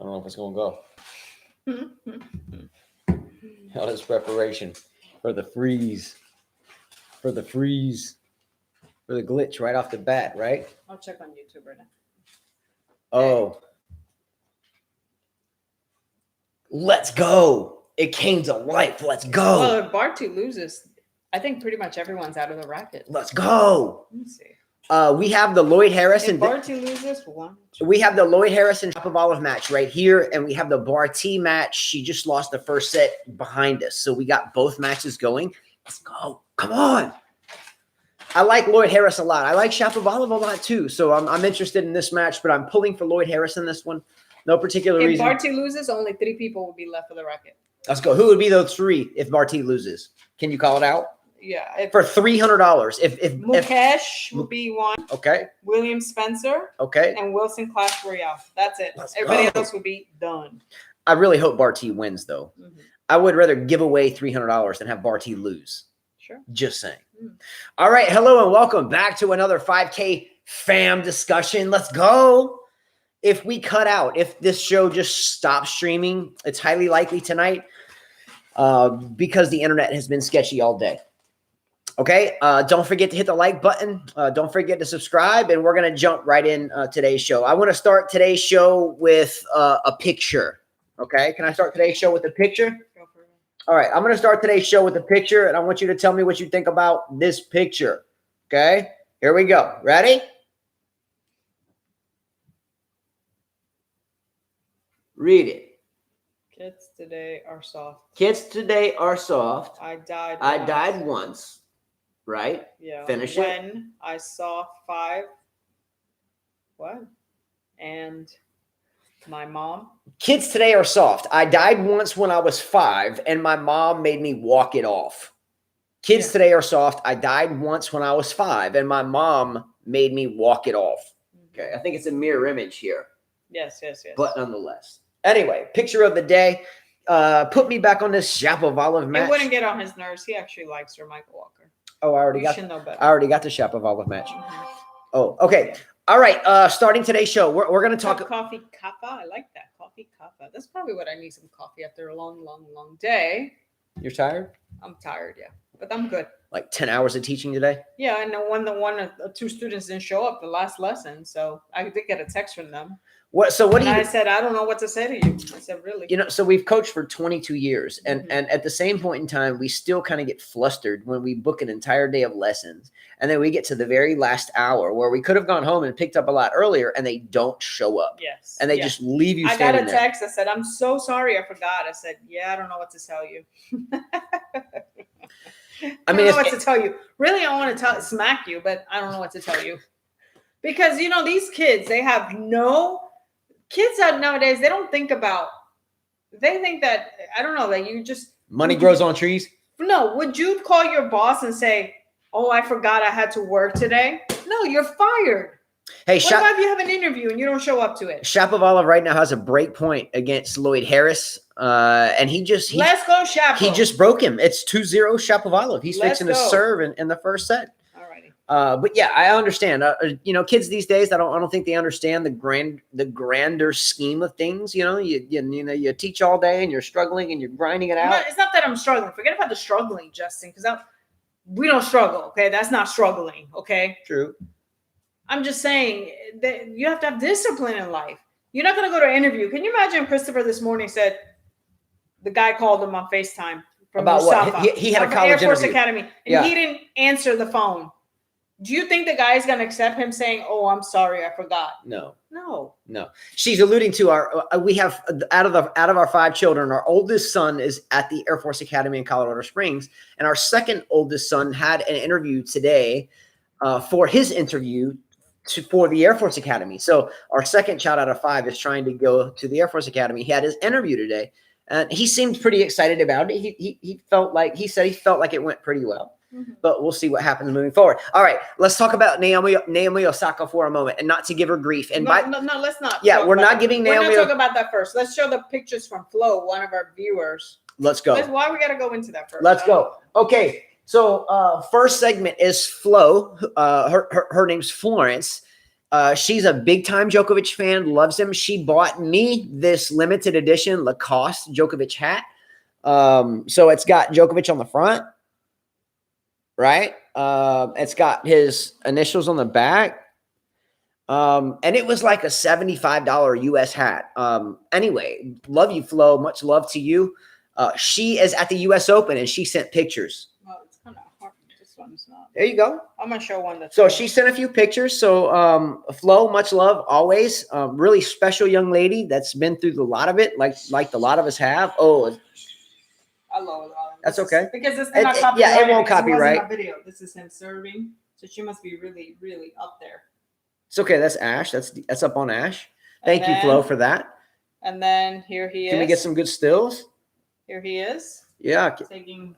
don't know if it's going to go. All this preparation for the freeze. For the glitch right off the bat, right? I'll check on YouTube right now. Oh. Let's go. It came to life. Let's go. Well, if Barty loses, I think pretty much everyone's out of the racket. Let's go. Let me see. We have the Lloyd Harris If Barty loses, we have the Lloyd Harris and Shapovalov match right here, and we have the Barty match. She just lost the first set behind us, so we got both matches going. Let's go. Come on. I like Lloyd Harris a lot. I like Shapovalov a lot too, so I'm interested in this match, but I'm pulling for Lloyd Harris in this one. No particular reason. If Barty loses, only 3 people will be left for the racket. Let's go. Who would be those 3 if Barty loses? Can you call it out? Yeah. For $300. If Mukesh will be one. Okay. William Spencer. Okay. And Wilson Clash Royale. That's it. Everybody else will be done. I really hope Barty wins, though. Mm-hmm. I would rather give away $300 than have Barty lose. Sure. Just saying. All right. Hello and welcome back to another 5K fam discussion. Let's go. If we cut out, if this show just stops streaming, it's highly likely tonight because the internet has been sketchy all day. Okay. Don't forget to hit the like button. Don't forget to subscribe, and we're going to jump right in today's show. I want to start today's show with a picture. Okay. Can I start today's show with a picture? Go for it. All right. I'm going to start today's show with a picture, and I want you to tell me what you think about this picture. Okay. Here we go. Ready? Read it. Kids today are soft. Kids today are soft. I died once. Right? Yeah. Finish it. When I saw 5. What? And my mom. Kids today are soft. I died once when I was 5, and my mom made me walk it off. Kids today are soft. I died once when I was 5, and my mom made me walk it off. Okay. I think it's a mirror image here. Yes. But nonetheless. Anyway, picture of the day. Put me back on this Shapovalov match. It wouldn't get on his nerves. He actually likes her, Michael Walker. Oh, I already got the Shapovalov match. Mm-hmm. Oh, okay. All right. Starting today's show, we're going to talk. Coffee kappa. I like that. Coffee kappa. That's probably what I need, some coffee after a long, long, long day. You're tired? I'm tired, yeah. But I'm good. Like 10 hours of teaching today? Yeah, and one or 2 students didn't show up the last lesson, so I did get a text from them. What do you? I said, I don't know what to say to you. I said, really? So we've coached for 22 years, and at the same point in time, we still kind of get flustered when we book an entire day of lessons, and then we get to the very last hour where we could have gone home and picked up a lot earlier, and they don't show up. Yes. And they just leave you I standing got a text. I said, I'm so sorry, I forgot. I said, yeah, I don't know what to tell you. I don't know what to tell you. Really, I want to smack you, but I don't know what to tell you. Because, these kids, they have kids out nowadays, they don't think about, they think that, I don't know, that you just. Money grows on trees? No. Would you call your boss and say, oh, I forgot I had to work today? No, you're fired. Hey, what about if you have an interview and you don't show up to it? Shapovalov right now has a break point against Lloyd Harris. And let's go, Shapo. He just broke him. It's 2-0 Shapovalov. He's fixing to serve in the first set. But yeah, I understand. Kids these days, I don't think they understand the grander scheme of things. You teach all day and you're struggling and you're grinding it out. It's not that I'm struggling. Forget about the struggling, Justin, because we don't struggle. Okay, that's not struggling. Okay, true. I'm just saying that you have to have discipline in life. You're not going to go to an interview. Can you imagine Christopher this morning said the guy called him on FaceTime from about Mustafa, what he had a college Air Force interview. Academy, and he didn't answer the phone. Do you think the guy is going to accept him saying, oh, I'm sorry, I forgot? No. No. She's alluding to we have out of our 5 children, our oldest son is at the Air Force Academy in Colorado Springs. And our second oldest son had an interview today for his interview for the Air Force Academy. So our second child out of 5 is trying to go to the Air Force Academy. He had his interview today and he seemed pretty excited about it. He said he felt like it went pretty well. Mm-hmm. But we'll see what happens moving forward. All right, let's talk about Naomi Osaka for a moment, and not to give her grief. And no, let's not. Yeah, we're not giving Naomi. We're not talking about that first. Let's show the pictures from Flo, one of our viewers. Let's go. Why we got to go into that first? Let's go. Okay, so first segment is Flo. Her name's Florence, She's a big time Djokovic fan, loves him. She bought me this limited edition Lacoste Djokovic hat. So it's got Djokovic on the front, right? It's got his initials on the back. And it was like a $75 US hat. Anyway, love you, Flo. Much love to you. She is at the US Open and she sent pictures. Well, it's kind of hard. This one's not. There you go. I'm gonna show one. So she sent a few pictures. So Flo, much love always. Really special young lady that's been through a lot of it, like a lot of us have. Oh, I love it. that's okay. Because it's not copyrighted. Yeah, it won't copyright. It wasn't a video. This is him serving. So she must be really, really up there. It's okay. That's Ash. That's up on Ash. Thank you, Flo, for that. And then here he is. Can we get some good stills? Here he is. Yeah. Taking.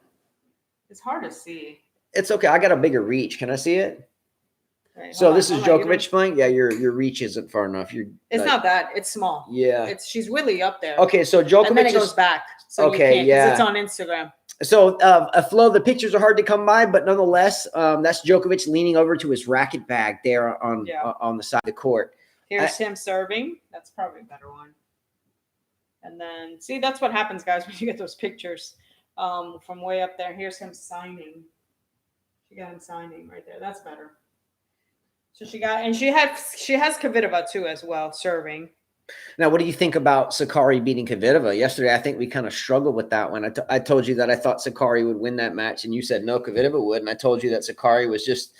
It's hard to see. It's okay. I got a bigger reach. Can I see it? Right, So this is Djokovic playing. Yeah, your reach isn't far enough. It's not that. It's small. Yeah. She's really up there. Okay, so Djokovic and then it goes back. So okay, you can't, yeah. It's on Instagram. So Flo, the pictures are hard to come by, but nonetheless, that's Djokovic leaning over to his racket bag there on the side of the court. Here's him serving. That's probably a better one. And then see, that's what happens, guys, when you get those pictures from way up there. Here's him signing. She got him signing right there. That's better. So she has Kvitova too as well, serving. Now, what do you think about Sakari beating Kvitova? Yesterday, I think we kind of struggled with that one. I told you that I thought Sakari would win that match, and you said no, Kvitova would. And I told you that Sakari was just,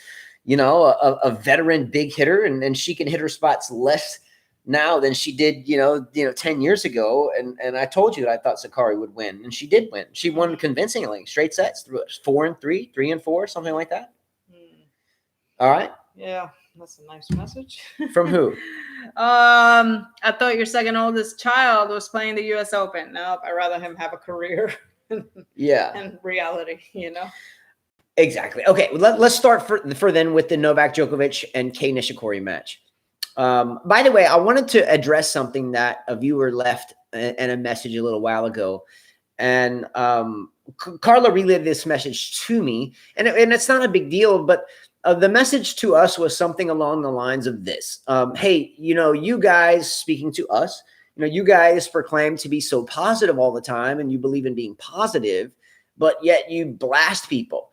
a veteran big hitter, and she can hit her spots less now than she did, 10 years ago. And I told you that I thought Sakari would win, and she did win. She won convincingly, straight sets, 4-3, 3-4, something like that. All right. Yeah. That's a nice message. From who? I thought your second oldest child was playing the U.S. Open. Nope, I'd rather him have a career. Yeah. And reality, Exactly. Okay, let's start for then with the Novak Djokovic and Kei Nishikori match. By the way, I wanted to address something that a viewer left in a message a little while ago. And Carla relayed this message to me. And it's not a big deal, but the message to us was something along the lines of this. Hey, you guys, speaking to us, you guys proclaim to be so positive all the time and you believe in being positive, but yet you blast people.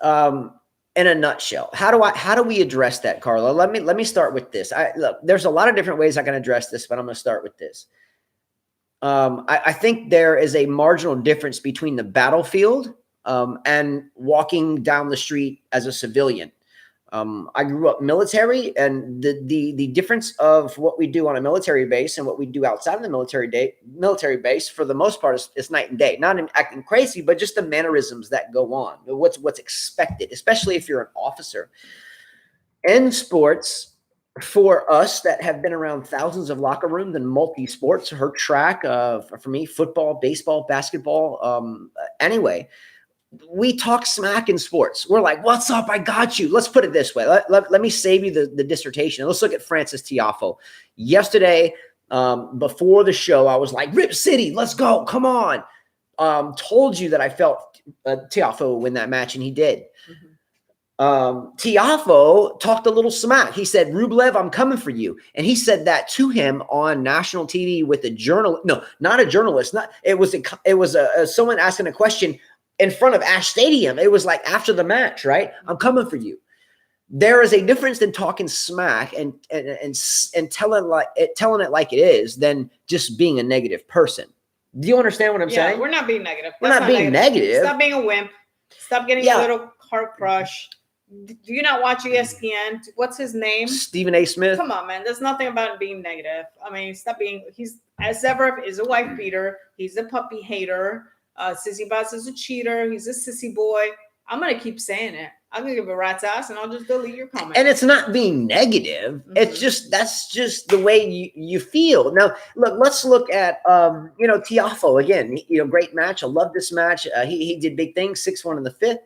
In a nutshell, how do we address that, Carla? Let me start with this. Look, there's a lot of different ways I can address this, but I'm going to start with this. I think there is a marginal difference between the battlefield and walking down the street as a civilian. I grew up military, and the difference of what we do on a military base and what we do outside of the military base, for the most part, is night and day. Not in acting crazy, but just the mannerisms that go on, what's expected, especially if you're an officer. In sports, for us that have been around thousands of locker rooms and multi-sports, her track, for me, football, baseball, basketball, anyway, we talk smack in sports. We're like, what's up? I got you. Let's put it this way. Let me save you the dissertation. Let's look at Frances Tiafoe. Yesterday, before the show, I was like, Rip City, let's go. Come on. Told you that I felt Tiafoe would win that match, and he did. Tiafoe talked a little smack. He said, Rublev, I'm coming for you. And he said that to him on national TV with a journalist. No, not a journalist. It was someone asking a question in front of Ash Stadium. It was like after the match, right? I'm coming for you. There is a difference in talking smack and telling it like it is than just being a negative person. Do you understand what I'm saying? We're not being negative. We're not being negative. Stop being a wimp. Stop getting a little heart crush. Do you not watch ESPN? What's his name? Stephen A. Smith. Come on, man. There's nothing about being negative. I mean, stop being. Zverev is a wife beater. He's a puppy hater. Sissy Boss is a cheater. He's a sissy boy. I'm going to keep saying it. I'm going to give a rat's ass and I'll just delete your comment. And it's not being negative. Mm-hmm. That's just the way you feel. Now, look, let's look at, Tiafoe again, great match. I love this match. He did big things, 6-1 in the fifth.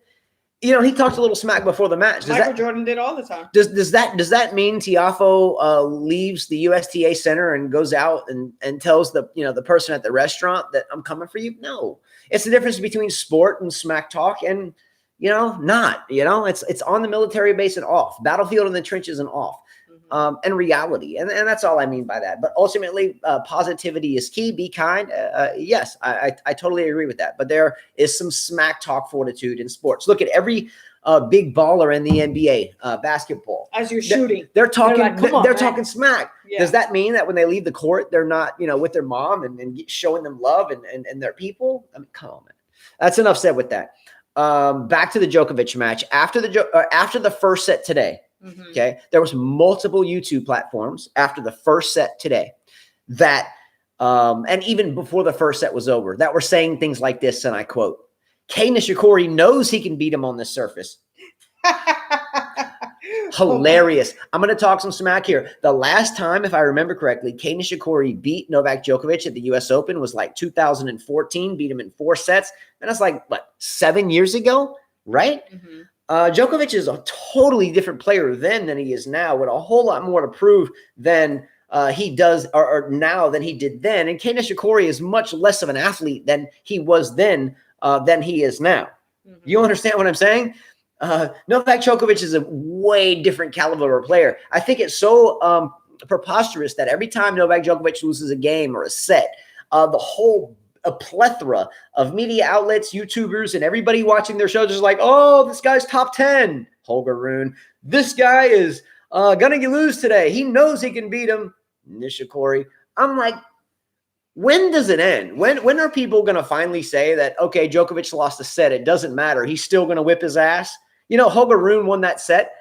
He talked a little smack before the match. Michael Jordan did all the time. Does that mean Tiafoe leaves the USTA Center and goes out and tells the person at the restaurant that I'm coming for you? No. It's the difference between sport and smack talk and, not. It's on the military base and off. Battlefield in the trenches and off. and reality. And that's all I mean by that. But ultimately, positivity is key. Be kind. Yes, I totally agree with that. But there is some smack talk fortitude in sports. Look at every big baller in the NBA basketball. As you're shooting, they're talking. like, "Come on, they're man." talking smack. Yeah. Does that mean that when they leave the court, they're not, with their mom and showing them love and their people? I mean, come on, man. That's enough said with that. Back to the Djokovic match after the first set today. Mm-hmm. Okay, there was multiple YouTube platforms after the first set today that, and even before the first set was over, that were saying things like this, and I quote: "Kei Nishikori knows he can beat him on this surface." Hilarious. I'm going to talk some smack here. The last time, if I remember correctly, Kei Nishikori beat Novak Djokovic at the U.S. Open was like 2014, beat him in 4 sets. And that's like, 7 years ago, right? Mm-hmm. Djokovic is a totally different player then than he is now, with a whole lot more to prove than he does or now than he did then. And Kei Nishikori is much less of an athlete than he was then than he is now. Mm-hmm. You understand what I'm saying? Novak Djokovic is a way different caliber of player. I think it's so preposterous that every time Novak Djokovic loses a game or a set, the whole plethora of media outlets, YouTubers, and everybody watching their shows is like, "Oh, this guy's top 10. Holger Rune. This guy is going to lose today. He knows he can beat him." Nishikori. I'm like, when does it end? When are people going to finally say that, okay, Djokovic lost a set, it doesn't matter, he's still going to whip his ass? Holger Rune won that set.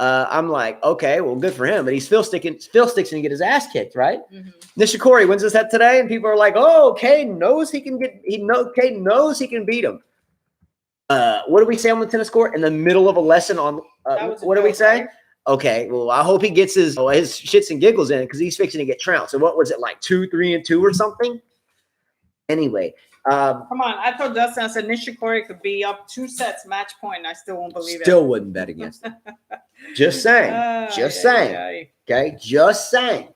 I'm like, okay, well, good for him, but he's still sticking to get his ass kicked, right? Mm-hmm. Nishikori wins the set today, and people are like, "Oh, Kei knows he can beat him." What do we say on the tennis court in the middle of a lesson on? What do we say? Right? Okay, well, I hope he gets his shits and giggles in, because he's fixing to get trounced. So what was it, like 2-3-2 or something? Anyway. Come on, I told Justin, I said Nishikori could be up 2 sets, match point. I still won't believe it. Still wouldn't bet against it. Just saying. Okay, just saying.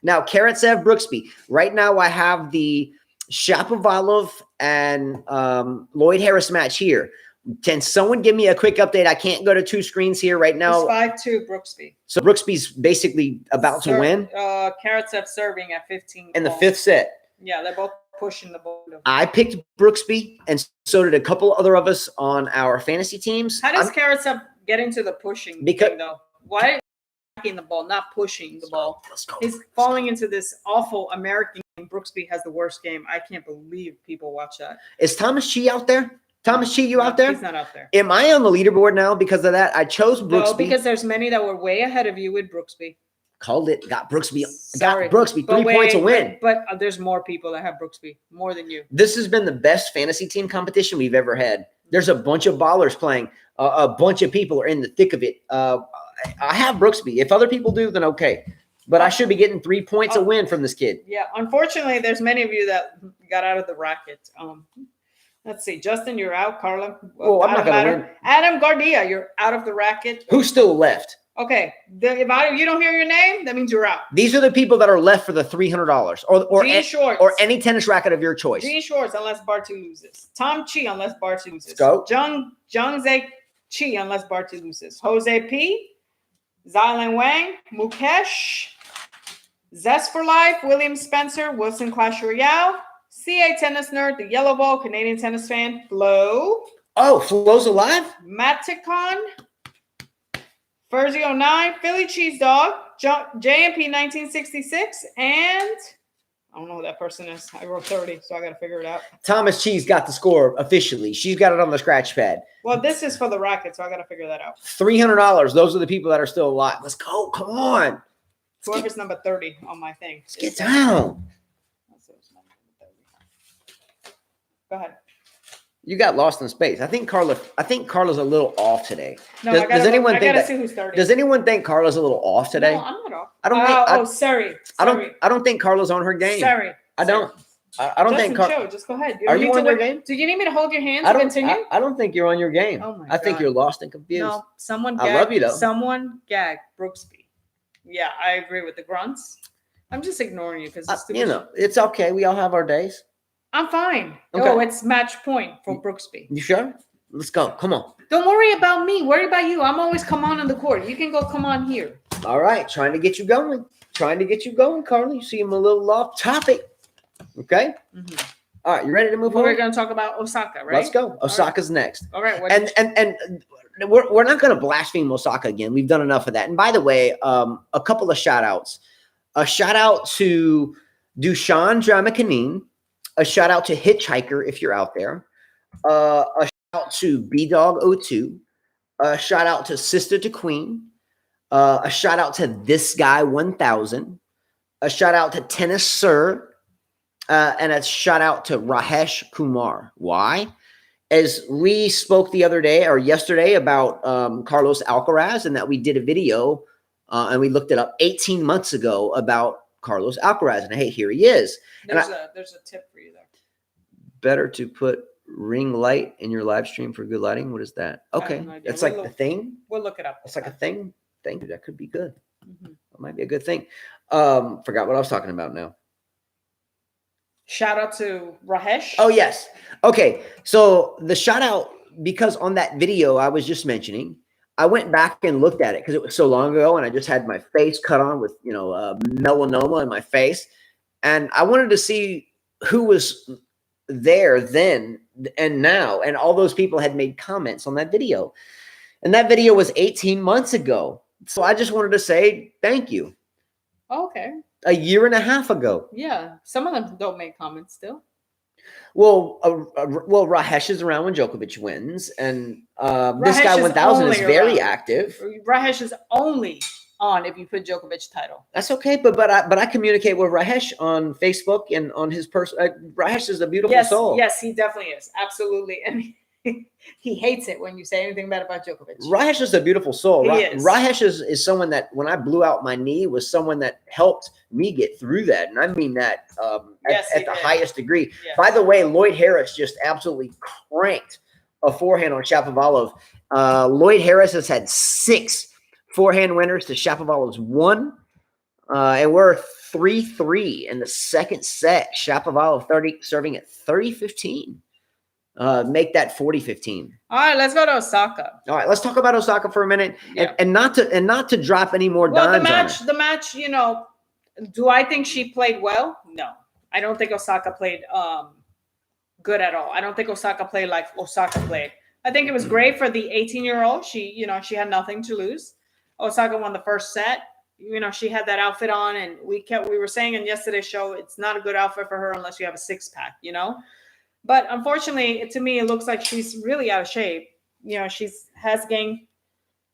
Now, Karatsev Brooksby. Right now, I have the Shapovalov and Lloyd Harris match here. Can someone give me a quick update? I can't go to 2 screens here right now. It's 5-2 Brooksby. So Brooksby's basically about to win. Karatsev serving at 15. In the 5th set. Yeah, they're both pushing the ball. I picked Brooksby, and so did a couple other of us on our fantasy teams. How does Karatsev get into the pushing thing, though? Why is he attacking the ball, not pushing the ball? He's falling into this awful American game. Brooksby has the worst game. I can't believe people watch that. Is Thomas Chi out there? Thomas Chi, you out there? He's not out there. Am I on the leaderboard now because of that? I chose Brooksby. No, because there's many that were way ahead of you with Brooksby. Called it. Got Brooksby. Sorry. Got Brooksby. 3 points a win. But there's more people that have Brooksby, more than you. This has been the best fantasy team competition we've ever had. There's a bunch of ballers playing. A bunch of people are in the thick of it. I have Brooksby. If other people do, then okay. But I should be getting 3 points a win from this kid. Yeah. Unfortunately, there's many of you that got out of the racket. Let's see. Justin, you're out. Carla. Well, I'm not going to win. Adam Gardia, you're out of the racket. Who's still left? Okay. If you don't hear your name, that means you're out. These are the people that are left for the $300 or any tennis racket of your choice. Gene Shorts, unless Barty loses. Tom Chi, unless Barty loses. Go. Zhang Chi, unless Barty loses. Jose P. Xiaolan Wang. Mukesh. Zest for Life. William Spencer. Wilson Clash Royale. CA Tennis Nerd. The Yellow Ball. Canadian tennis fan. Flo. Oh, Flo's alive? Maticon. Furzy 09, Philly Cheese Dog, JMP 1966, and I don't know who that person is. I wrote 30, so I got to figure it out. Thomas Cheese got the score officially. She's got it on the scratch pad. Well, this is for the racket, so I got to figure that out. $300. Those are the people that are still alive. Let's go. Come on. Whoever's number 30 on my thing. Let's get down. Go ahead. You got lost in space. I think Carla's a little off today. No, does anyone think see who's 30. Does anyone think Carla's a little off today? No, I'm not off. Sorry. I don't think Carla's on her game. Sorry. I don't think Joe, just go ahead. Are you on your game? Do you need me to hold your hand to continue? I don't think you're on your game. Oh my God. I think you're lost and confused. No, someone gagged. I love you though. Someone gagged Brooksby. Yeah, I agree with the grunts. I'm just ignoring you because it's okay. We all have our days. I'm fine. Okay. Oh, it's match point for Brooksby. You sure? Let's go. Come on. Don't worry about me. Worry about you. I'm always come on the court. You can go come on here. All right, trying to get you going. Trying to get you going, Carly. You see I'm a little off topic. Okay. Mhm. All right, you ready to move We're on? going to talk about Osaka, right? Let's go. Osaka's next. All right. What And we're not going to blaspheme Osaka again. We've done enough of that. And by the way, a couple of shout outs. A shout out to Dushan Dramakanine. A shout out to Hitchhiker if you're out there. A shout out to BDog02. A shout out to Sister to Queen. A shout out to This Guy 1000. A shout out to Tennis Sir. And a shout out to Rahesh Kumar. Why? As we spoke the other day or yesterday about Carlos Alcaraz, and that we did a video and we looked it up 18 months ago about Carlos Alcaraz. And hey, here he is. there's a tip for you there. Better to put ring light in your live stream for good lighting. What is that? Okay. no idea. It's like the thing. We'll look it up. It's like a thing. Thank you. That could be good. Mhm. That might be a good thing. Forgot what I was talking about now. Shout out to Rahesh. Oh, yes. Okay. So the shout out, because on that video I was just mentioning, I went back and looked at it because it was so long ago and I just had my face cut on with, melanoma in my face. And I wanted to see who was there then and now. And all those people had made comments on that video. And that video was 18 months ago. So I just wanted to say thank you. Okay. A year and a half ago. Yeah. Some of them don't make comments still. Well, Rahesh is around when Djokovic wins, and this Rahesh guy is 1000 is only very around. active. Rahesh is only on if you put Djokovic title. That's okay, but I communicate with Rahesh on Facebook and on his person. Rahesh is a beautiful soul. Yes, he definitely is. Absolutely. And he hates it when you say anything bad about Djokovic. Rahesh is a beautiful soul. He is. Rahesh is someone that when I blew out my knee was someone that helped me get through that. And I mean that at the highest degree. Yes. By the way, Lloyd Harris just absolutely cranked a forehand on Shapovalov. Lloyd Harris has had 6 forehand winners to Shapovalov's 1. And we're 3-3 in the second set. Shapovalov serving at 30-15. Make that 40-15. All right, let's go to Osaka. All right, let's talk about Osaka for a minute, Yeah. and not to drop any more Well, dimes the match, do I think she played well? No, I don't think Osaka played good at all. I don't think Osaka played like Osaka played. I think it was great for the 18-year-old. She had nothing to lose. Osaka won the first set. She had that outfit on, and we were saying in yesterday's show, it's not a good outfit for her unless you have a 6-pack, But unfortunately, to me, it looks like she's really out of shape. She has gained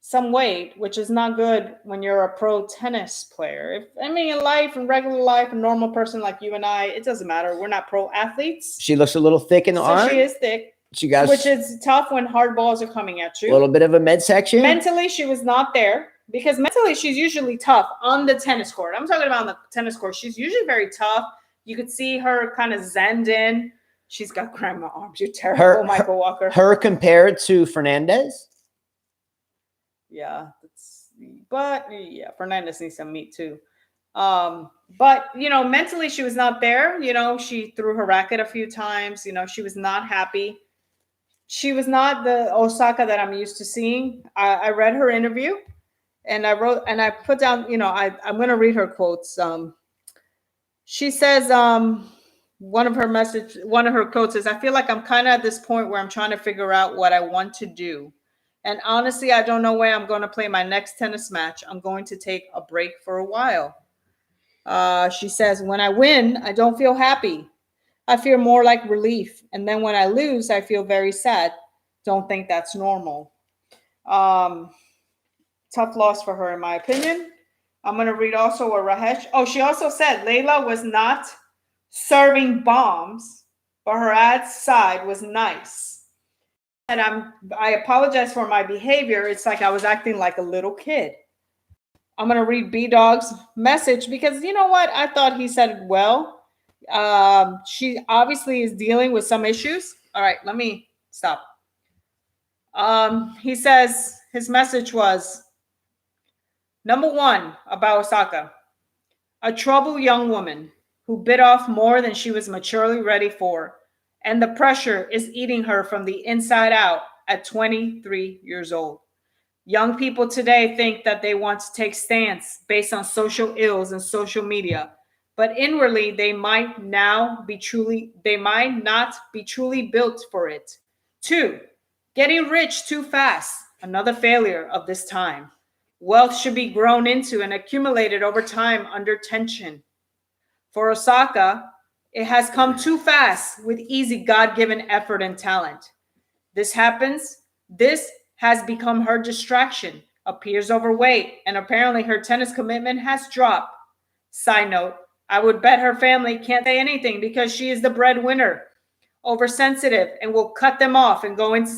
some weight, which is not good when you're a pro tennis player. In life, in regular life, a normal person like you and I, it doesn't matter. We're not pro athletes. She looks a little thick in the arm. She is thick, which is tough when hard balls are coming at you. A little bit of a midsection. Mentally, she was not there because mentally, she's usually tough on the tennis court. I'm talking about on the tennis court. She's usually very tough. You could see her kind of zenned in. She's got grandma arms. You're terrible, Michael Walker. Her compared to Fernandez? Yeah. Fernandez needs some meat too. But mentally she was not there. She threw her racket a few times. She was not happy. She was not the Osaka that I'm used to seeing. I read her interview and I put down, I'm going to read her quotes. She says, one of her quotes is, I feel like I'm kind of at this point where I'm trying to figure out what I want to do. And honestly, I don't know where I'm going to play my next tennis match. I'm going to take a break for a while. She says, when I win, I don't feel happy. I feel more like relief. And then when I lose, I feel very sad. Don't think that's normal. Tough loss for her, in my opinion. I'm going to read also what Rahesh. Oh, she also said Layla was not serving bombs, but her side was nice. And I apologize for my behavior. It's like I was acting like a little kid. I'm going to read B-Dog's message because you know what? I thought he said it well. She obviously is dealing with some issues. All right, let me stop. He says his message was, number 1, about Osaka, a troubled young woman who bit off more than she was maturely ready for, and the pressure is eating her from the inside out at 23 years old. Young people today think that they want to take stance based on social ills and social media, but inwardly they might not be truly built for it. 2, getting rich too fast, another failure of this time. Wealth should be grown into and accumulated over time under tension. For Osaka, it has come too fast with easy God-given effort and talent. This has become her distraction, appears overweight, and apparently her tennis commitment has dropped. Side note, I would bet her family can't say anything because she is the breadwinner, oversensitive, and will cut them off and go into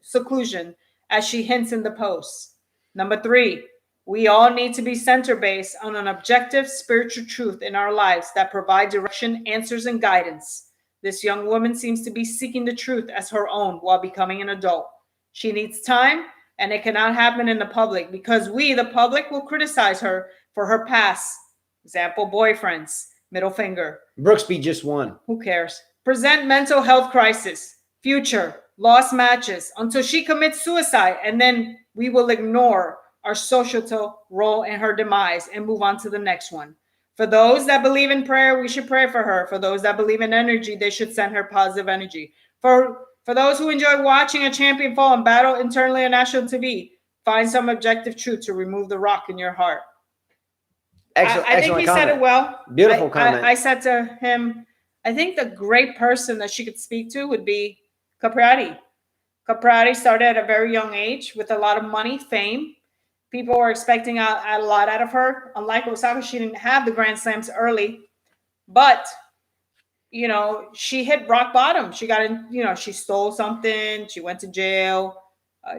seclusion, as she hints in the post. Number 3, we all need to be center-based on an objective spiritual truth in our lives that provide direction, answers, and guidance. This young woman seems to be seeking the truth as her own while becoming an adult. She needs time, and it cannot happen in the public because we, the public, will criticize her for her past. Example, boyfriends, middle finger. Brooksby just won. Who cares? Present mental health crisis, future, lost matches, until she commits suicide, and then we will ignore our societal role in her demise and move on to the next one. For those that believe in prayer, we should pray for her. For those that believe in energy, they should send her positive energy. For those who enjoy watching a champion fall in battle internally on national TV, find some objective truth to remove the rock in your heart. I think he said it well. Beautiful comment. I said to him, I think the great person that she could speak to would be Capriati. Capriati started at a very young age with a lot of money, fame. People were expecting a lot out of her. Unlike Osaka, she didn't have the Grand Slams early, but she hit rock bottom. She got in, she stole something. She went to jail.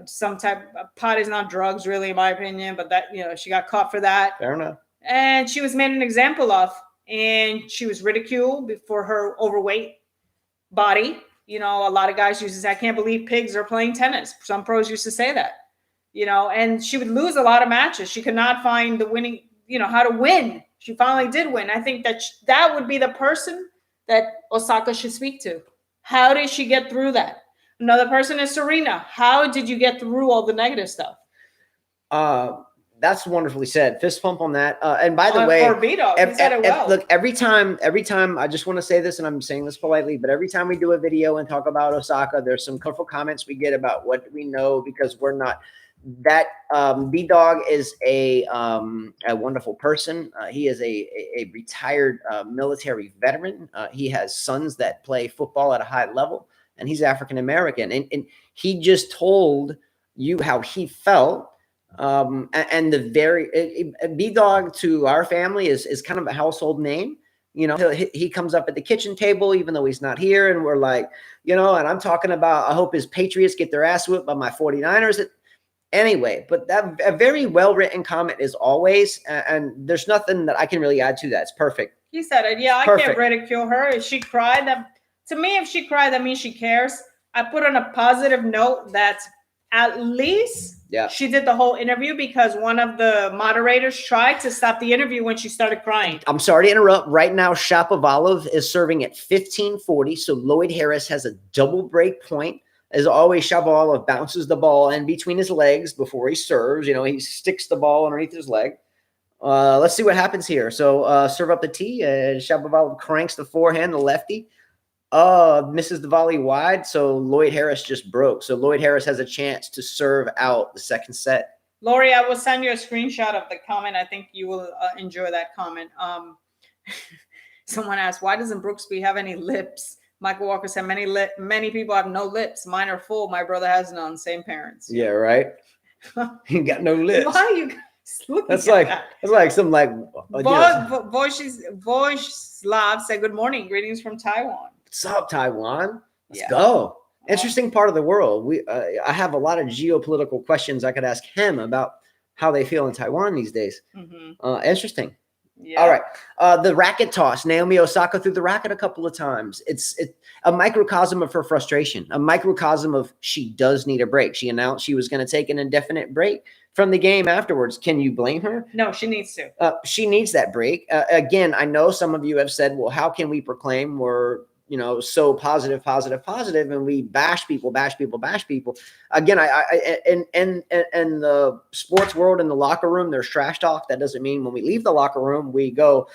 Some type of pot is not drugs, really, in my opinion, but that, she got caught for that. Fair enough. And she was made an example of, and she was ridiculed for her overweight body. A lot of guys used to say, I can't believe pigs are playing tennis. Some pros used to say that, and she would lose a lot of matches. She could not find the winning, how to win. She finally did win. I think that would be the person that Osaka should speak to. How did she get through that? Another person is Serena. How did you get through all the negative stuff? That's wonderfully said. Fist pump on that. And by the way, look, every time, I just want to say this, and I'm saying this politely, but every time we do a video and talk about Osaka, there's some colorful comments we get about what we know, because we're not. That B-Dog is a wonderful person. He is a retired military veteran. He has sons that play football at a high level, and he's African American. And he just told you how he felt. And the B-Dog to our family is kind of a household name. He comes up at the kitchen table, even though he's not here. And we're like, and I'm talking about, I hope his Patriots get their ass whipped by my 49ers. Anyway, but that a very well-written comment is always, and there's nothing that I can really add to that. It's perfect. He said it. Yeah, I can't ridicule her. If she cried, if she cried, that means she cares. I put on a positive note that at least she did the whole interview, because one of the moderators tried to stop the interview when she started crying. I'm sorry to interrupt. Right now, Shapovalov is serving at 15-40, so Lloyd Harris has a double break point. As always, Shapovalov bounces the ball in between his legs before he serves. He sticks the ball underneath his leg. Let's see what happens here. So serve up the tee. Shapovalov cranks the forehand, the lefty. Misses the volley wide. So Lloyd Harris just broke. So Lloyd Harris has a chance to serve out the second set. Lori, I will send you a screenshot of the comment. I think you will enjoy that comment. Someone asked, why doesn't Brooksby have any lips? Michael Walker said, many people have no lips. Mine are full. My brother has none. Same parents. Yeah, right. He got no lips. Why are you guys looking That's like some Voislav said, good morning. Greetings from Taiwan. What's up, Taiwan? Let's go. Interesting part of the world. I have a lot of geopolitical questions I could ask him about how they feel in Taiwan these days. Mm-hmm. Interesting. Yeah. All right. The racket toss. Naomi Osaka threw the racket a couple of times. It's a microcosm of her frustration, a microcosm of she does need a break. She announced she was going to take an indefinite break from the game afterwards. Can you blame her? No, she needs to. She needs that break. Again, I know some of you have said, well, how can we proclaim we're so positive, and we bash people. Again, in the sports world, in the locker room, there's trash talk. That doesn't mean when we leave the locker room, we go,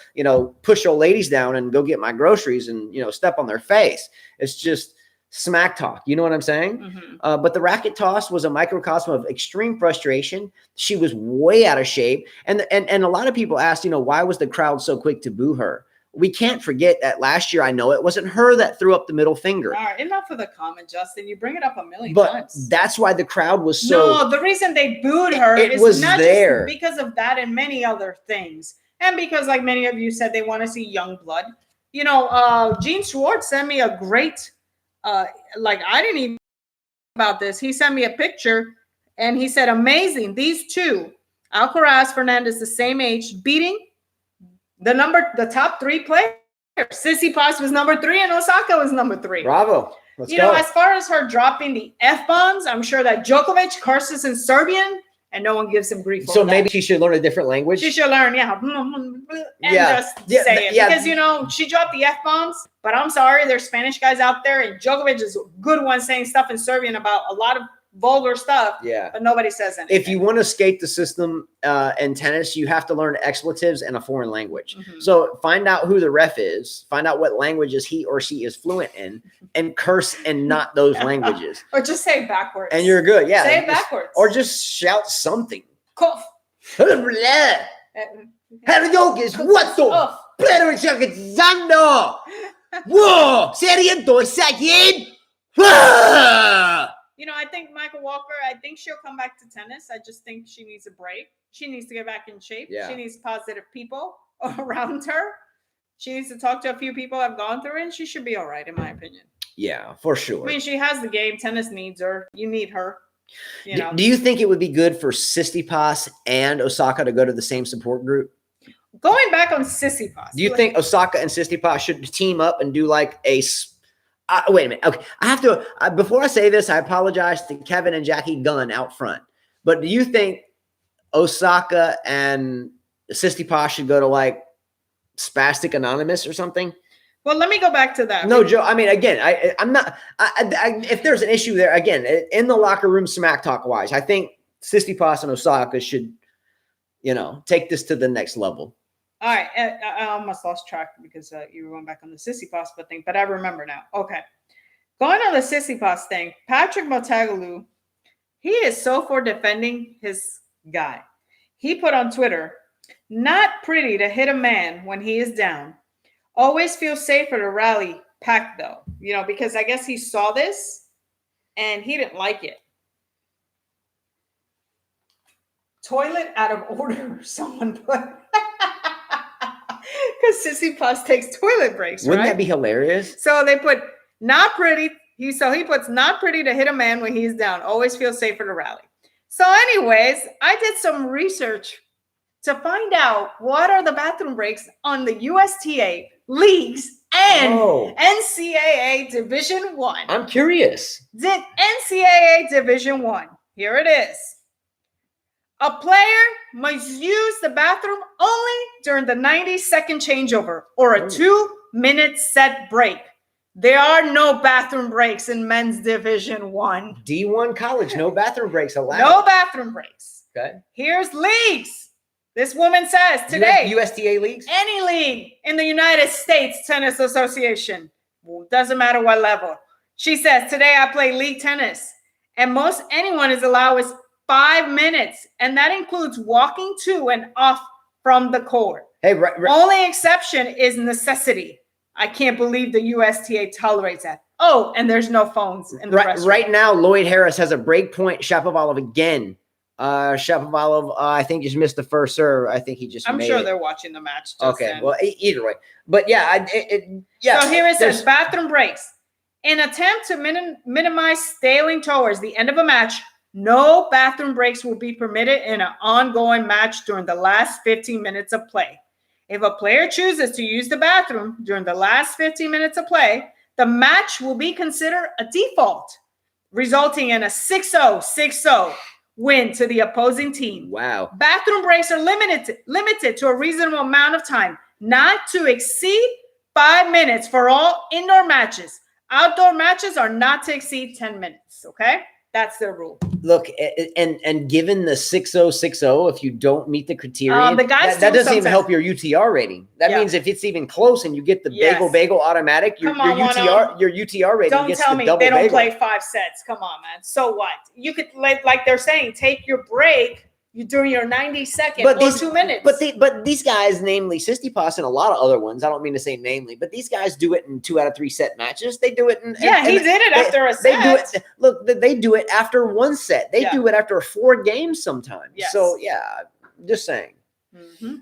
push old ladies down and go get my groceries and, step on their face. It's just smack talk. You know what I'm saying? Mm-hmm. But the racket toss was a microcosm of extreme frustration. She was way out of shape. And a lot of people asked, why was the crowd so quick to boo her? We can't forget that last year, I know it wasn't her that threw up the middle finger. All right, enough of the comment, Justin. You bring it up a million but times. That's why the crowd was so. No, the reason they booed her is was not there. just because of that and many other things. And because, like many of you said, they want to see young blood. Gene Schwartz sent me a great, I didn't even know about this. He sent me a picture and he said, amazing. These two, Alcaraz, Fernandez, the same age, beating the top 3 players. Tsitsipas was number 3 and Osaka was number 3. Bravo. Let's go. As far as her dropping the F-bombs, I'm sure that Djokovic curses in Serbian and no one gives him grief. So maybe she should learn a different language. She should learn, and just say it. Because, she dropped the F-bombs, but I'm sorry, there's Spanish guys out there, and Djokovic is a good one saying stuff in Serbian about a lot of vulgar stuff, but nobody says anything. If you want to skate the system in tennis, you have to learn expletives and a foreign language. Mm-hmm. So find out who the ref is, find out what languages he or she is fluent in, and curse in not those languages. Or just say it backwards. And you're good. Yeah. Say it backwards. Or just shout something. Cough. Herjokis, what the? Pleruchakizando. Whoa! Seriento Sakin. I think Michael Walker, I think she'll come back to tennis. I just think she needs a break. She needs to get back in shape. Yeah. She needs positive people around her. She needs to talk to a few people I've gone through, and she should be all right, in my opinion. Yeah, for sure. I mean, she has the game. Tennis needs her. You need her. Do you think it would be good for Tsitsipas and Osaka to go to the same support group? Going back on Tsitsipas. Do you think Osaka and Tsitsipas should team up and do like a wait a minute. Okay. I have to, before I say this, I apologize to Kevin and Jackie Gunn out front. But do you think Osaka and Tsitsipas should go to like Spastic Anonymous or something? Well, let me go back to that. No, Joe. I mean, again, I'm not, if there's an issue there, again, in the locker room, smack talk wise, I think Tsitsipas and Osaka should, take this to the next level. All right, I almost lost track because you were going back on the Tsitsipas thing, but I remember now. Okay, going on the Tsitsipas thing, Patrick Montaglu, he is so for defending his guy. He put on Twitter, not pretty to hit a man when he is down. Always feel safer to rally pack though, because I guess he saw this and he didn't like it. Toilet out of order, someone put. Because Tsitsipas takes toilet breaks, Wouldn't that be hilarious? So they put not pretty. He puts not pretty to hit a man when he's down. Always feel safer to rally. So anyways, I did some research to find out what are the bathroom breaks on the USTA leagues and NCAA Division I. I'm curious. Did NCAA Division I. Here it is. A player must use the bathroom only during the 90-second changeover or a 2-minute set break. There are no bathroom breaks in men's Division I. D1 college, no bathroom breaks allowed. No bathroom breaks. Okay. Here's leagues. This woman says today. USTA leagues? Any league in the United States Tennis Association. Doesn't matter what level. She says, today I play league tennis. And most anyone is allowed is 5 minutes, and that includes walking to and off from the court. Hey, Only exception is necessity. I can't believe the USTA tolerates that. Oh, and there's no phones in the restroom. Right now, Lloyd Harris has a break point. Shapovalov again. Shapovalov, I think, just missed the first serve. I think he just. I'm sure they're watching the match. Okay, well, either way, but yeah, yeah. So here it says bathroom breaks. In attempt to minimize staling towards the end of a match. No bathroom breaks will be permitted in an ongoing match during the last 15 minutes of play. If a player chooses to use the bathroom during the last 15 minutes of play, the match will be considered a default, resulting in a 6-0, 6-0 win to the opposing team. Wow. Bathroom breaks are limited to a reasonable amount of time, not to exceed 5 minutes for all indoor matches. Outdoor matches are not to exceed 10 minutes. Okay, that's their rule. Look, and given the 6060, if you don't meet the criteria, the guys that do doesn't even sometimes. help your UTR rating. That means if it's even close and you get the Yes. bagel automatic, your Come on, UTR rating Don't gets tell the me double they don't bagel. play 5 sets. Come on, man. So what? You could, like they're saying, take your break. You during your 90-second or 2 minutes. But these guys, namely Sistipas and a lot of other ones, I don't mean to say namely, but these guys do it in 2 out of 3 set matches. They do it in he did it after a set. They do it. Look, they do it after 1 set. They do it after 4 games sometimes. Yes. So yeah, just saying. Mm-hmm.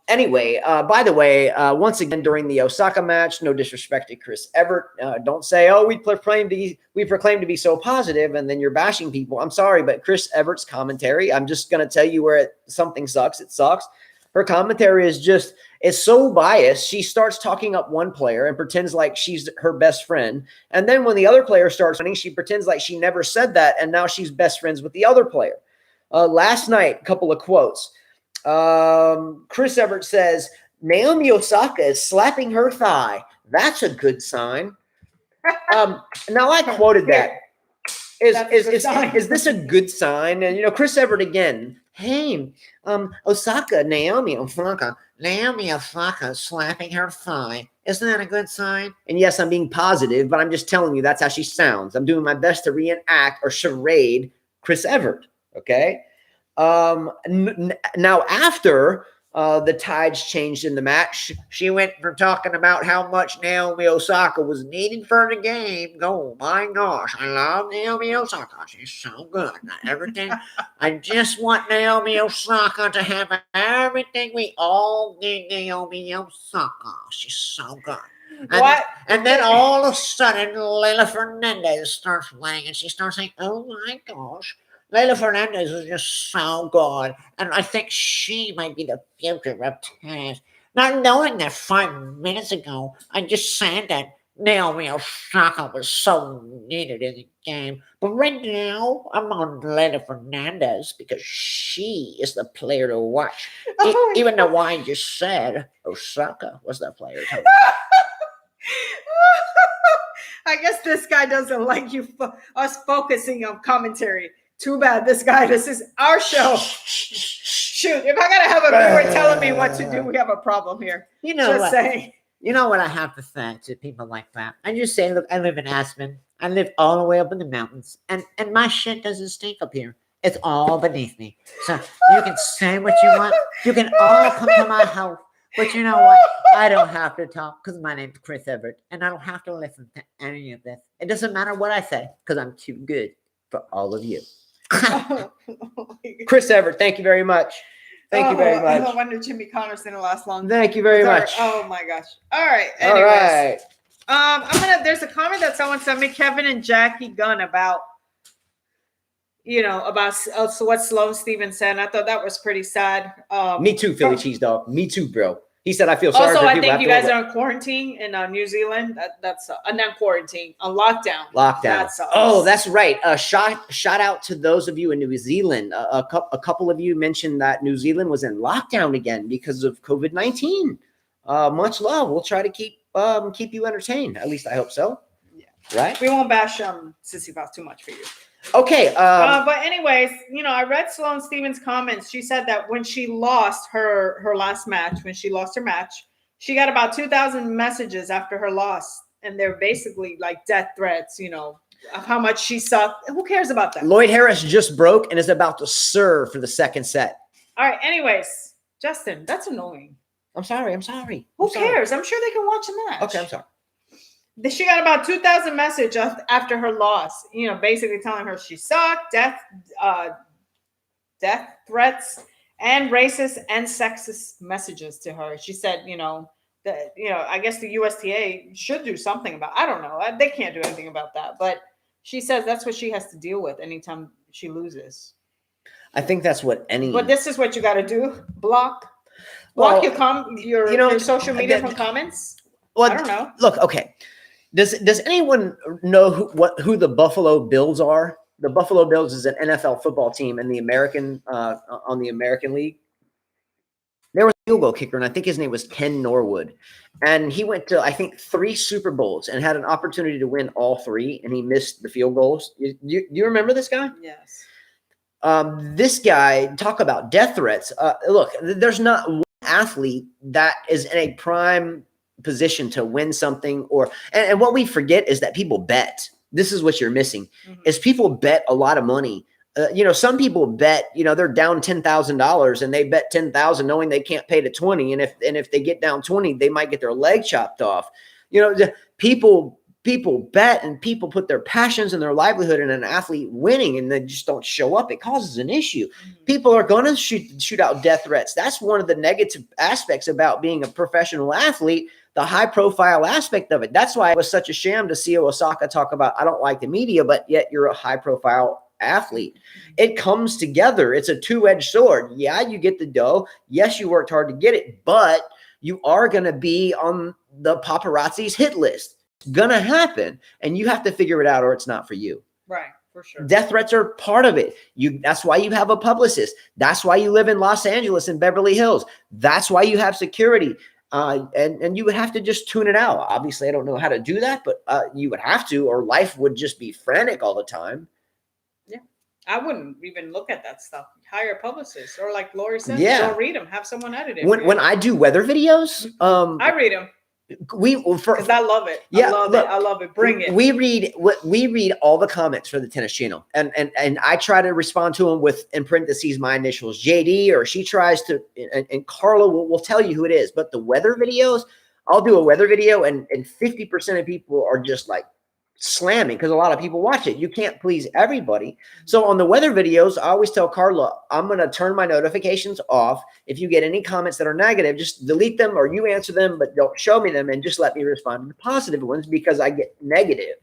Anyway, by the way, once again during the Osaka match, no disrespect to Chris Evert. Don't say, oh, we proclaim to be so positive, and then you're bashing people. I'm sorry, but Chris Evert's commentary, I'm just gonna tell you where something sucks. It sucks. Her commentary is so biased. She starts talking up one player and pretends like she's her best friend, and then when the other player starts winning, she pretends like she never said that, and now she's best friends with the other player. Last night, a couple of quotes. Chris Evert says, Naomi Osaka is slapping her thigh. That's a good sign. Now I quoted that. Is this a good sign? And Chris Evert again. Hey, Osaka, Naomi Osaka slapping her thigh. Isn't that a good sign? And yes, I'm being positive, but I'm just telling you that's how she sounds. I'm doing my best to reenact or charade Chris Evert. Okay. Now after the tides changed in the match, she went from talking about how much Naomi Osaka was needed for the game. Oh my gosh, I love Naomi Osaka. She's so good. Everything. I just want Naomi Osaka to have everything we all need. Naomi Osaka. She's so good. And then all of a sudden, Leila Fernandez starts playing, and she starts saying, "Oh my gosh." Leila Fernandez is just so good, and I think she might be the future of tennis. Not knowing that 5 minutes ago, I just said that Naomi Osaka was so needed in the game. But right now, I'm on Leila Fernandez because she is the player to watch. Even though I just said Osaka was the player to watch. I guess this guy doesn't like us focusing on commentary. Too bad, this is our show. Shoot, if I gotta have a viewer telling me what to do, we have a problem here. Just saying. You know what I have to say to people like that? I just say, look, I live in Aspen. I live all the way up in the mountains, and my shit doesn't stink up here. It's all beneath me. So you can say what you want. You can all come to my house. But you know what? I don't have to talk because my name's Chris Everett, and I don't have to listen to any of this. It doesn't matter what I say because I'm too good for all of you. Chris Everett, thank you very much. Thank you very much. No wonder Jimmy Connors didn't last long. Thank you very much. Oh my gosh. All right. Anyways. All right. There's a comment that someone sent me, Kevin and Jackie Gunn, about what Sloane Stephens said. And I thought that was pretty sad. Me too, Philly cheese dog. Me too, bro. He said, I feel sorry for people. Also, I think you guys are on quarantine in New Zealand. That's not quarantine, on lockdown. Lockdown. Oh, that's right. Shout out to those of you in New Zealand. A couple of you mentioned that New Zealand was in lockdown again because of COVID-19. Much love. We'll try to keep you entertained. At least I hope so. Yeah. Right? We won't bash Sissipas too much for you. Okay. But anyways, I read Sloane Stephens' comments. She said that when she lost her last match, she got about 2,000 messages after her loss. And they're basically like death threats, of how much she sucked. Who cares about that? Lloyd Harris just broke and is about to serve for the second set. All right. Anyways, Justin, that's annoying. I'm sorry. Who cares? I'm sure they can watch the match. Okay, I'm sorry. She got about 2,000 messages after her loss, basically telling her she sucked, death threats, and racist and sexist messages to her. She said, that, I guess the USTA should do something about it. I don't know. They can't do anything about that. But she says that's what she has to deal with anytime she loses. I think that's what But this is what you got to do. Block your social media from comments. Well, I don't know. Look, okay. Does anyone know who the Buffalo Bills are? The Buffalo Bills is an NFL football team in the American on the American League. there was a field goal kicker, and I think his name was Ken Norwood. And he went to, I think, 3 Super Bowls and had an opportunity to win all 3, and he missed the field goals. You remember this guy? Yes. This guy, talk about death threats. Look, there's not one athlete that is in a prime position to win something, and what we forget is that people bet. This is what you're missing, is people bet a lot of money. Some people bet, they're down $10,000 and they bet 10,000 knowing they can't pay to 20. And if they get down 20, they might get their leg chopped off. People bet, and people put their passions and their livelihood in an athlete winning, and they just don't show up. It causes an issue. People are going to shoot out death threats. That's one of the negative aspects about being a professional athlete, the high profile aspect of it. That's why it was such a sham to see Osaka talk about, I don't like the media, but yet you're a high profile athlete. It comes together. It's a two-edged sword. Yeah, you get the dough. Yes, you worked hard to get it, but you are going to be on the paparazzi's hit list. It's going to happen, and you have to figure it out, or it's not for you. Right, for sure. Death threats are part of it. That's why you have a publicist. That's why you live in Los Angeles and Beverly Hills. That's why you have security. And you would have to just tune it out. Obviously, I don't know how to do that, but you would have to, or life would just be frantic all the time. Yeah, I wouldn't even look at that stuff. Hire a publicist, or like Lori said, Yeah. don't read them. Have someone edit it. When I do weather videos, I read them because I love it. Yeah, I love it. Bring it. We read all the comments for the Tennis Channel, and I try to respond to them with, in parentheses, my initials, JD, or she tries to, and Carla will tell you who it is. But the weather videos, I'll do a weather video, and 50% of people are just like slamming, because a lot of people watch it. You can't please everybody. So on the weather videos, I always tell Carla, I'm going to turn my notifications off. If you get any comments that are negative, just delete them, or you answer them, but don't show me them, and just let me respond to the positive ones, because I get negative.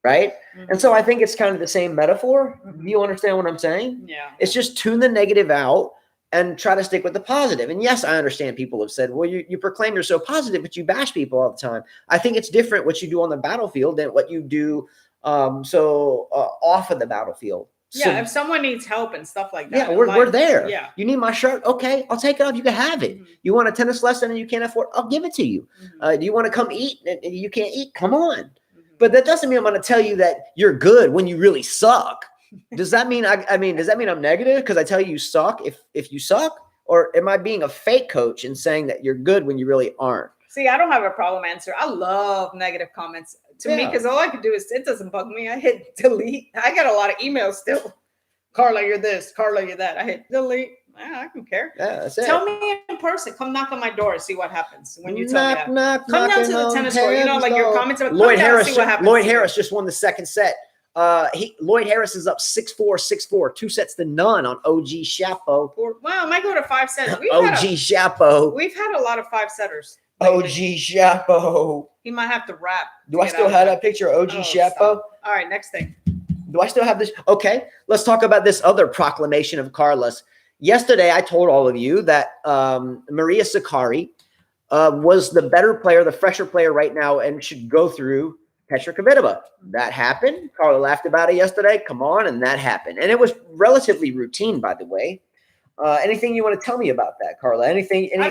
Right. And so I think it's kind of the same metaphor. Do you understand what I'm saying? Yeah. It's just tune the negative out and try to stick with the positive. And yes, I understand people have said, well, you proclaim you're so positive, but you bash people all the time. I think it's different what you do on the battlefield than what you do off of the battlefield. Yeah, So, if someone needs help and stuff like that. yeah, we're there. Yeah. You need my shirt? Okay, I'll take it off. You can have it. You want a tennis lesson and you can't afford it? I'll give it to you. Do you want to come eat and you can't eat? Come on. But that doesn't mean I'm going to tell you that you're good when you really suck. Does that mean does that mean I'm negative because I tell you suck if you suck? Or am I being a fake coach and saying that you're good when you really aren't? See, I don't have a problem answer. I love negative comments to me, because all I can do is, it doesn't bug me. I hit delete. I got a lot of emails still. Carla, you're this. Carla, you're that. I hit delete. I don't care. Yeah, that's it. Tell me in person. Come knock on my door and see what happens when you tell me that. Knock, come down to the tennis court. You know, like your comments about Lloyd Harris. Harris. See what happens. Lloyd Harris just won the second set. Lloyd Harris is up 6-4, 6-4, 2 sets to none on OG Chapo. Well, I might go to 5 sets. OG Chapo. We've had a lot of 5-setters. OG Chapo. He might have to rap. Do I still have that picture of OG Chapo? Stop. All right, next thing. Do I still have this? Okay, let's talk about this other proclamation of Carla's. Yesterday, I told all of you that Maria Sakkari was the better player, the fresher player right now, and should go through Petra Kvitova. That happened. Carla laughed about it yesterday. Come on, and that happened. And it was relatively routine, by the way. Anything you want to tell me about that, Carla? I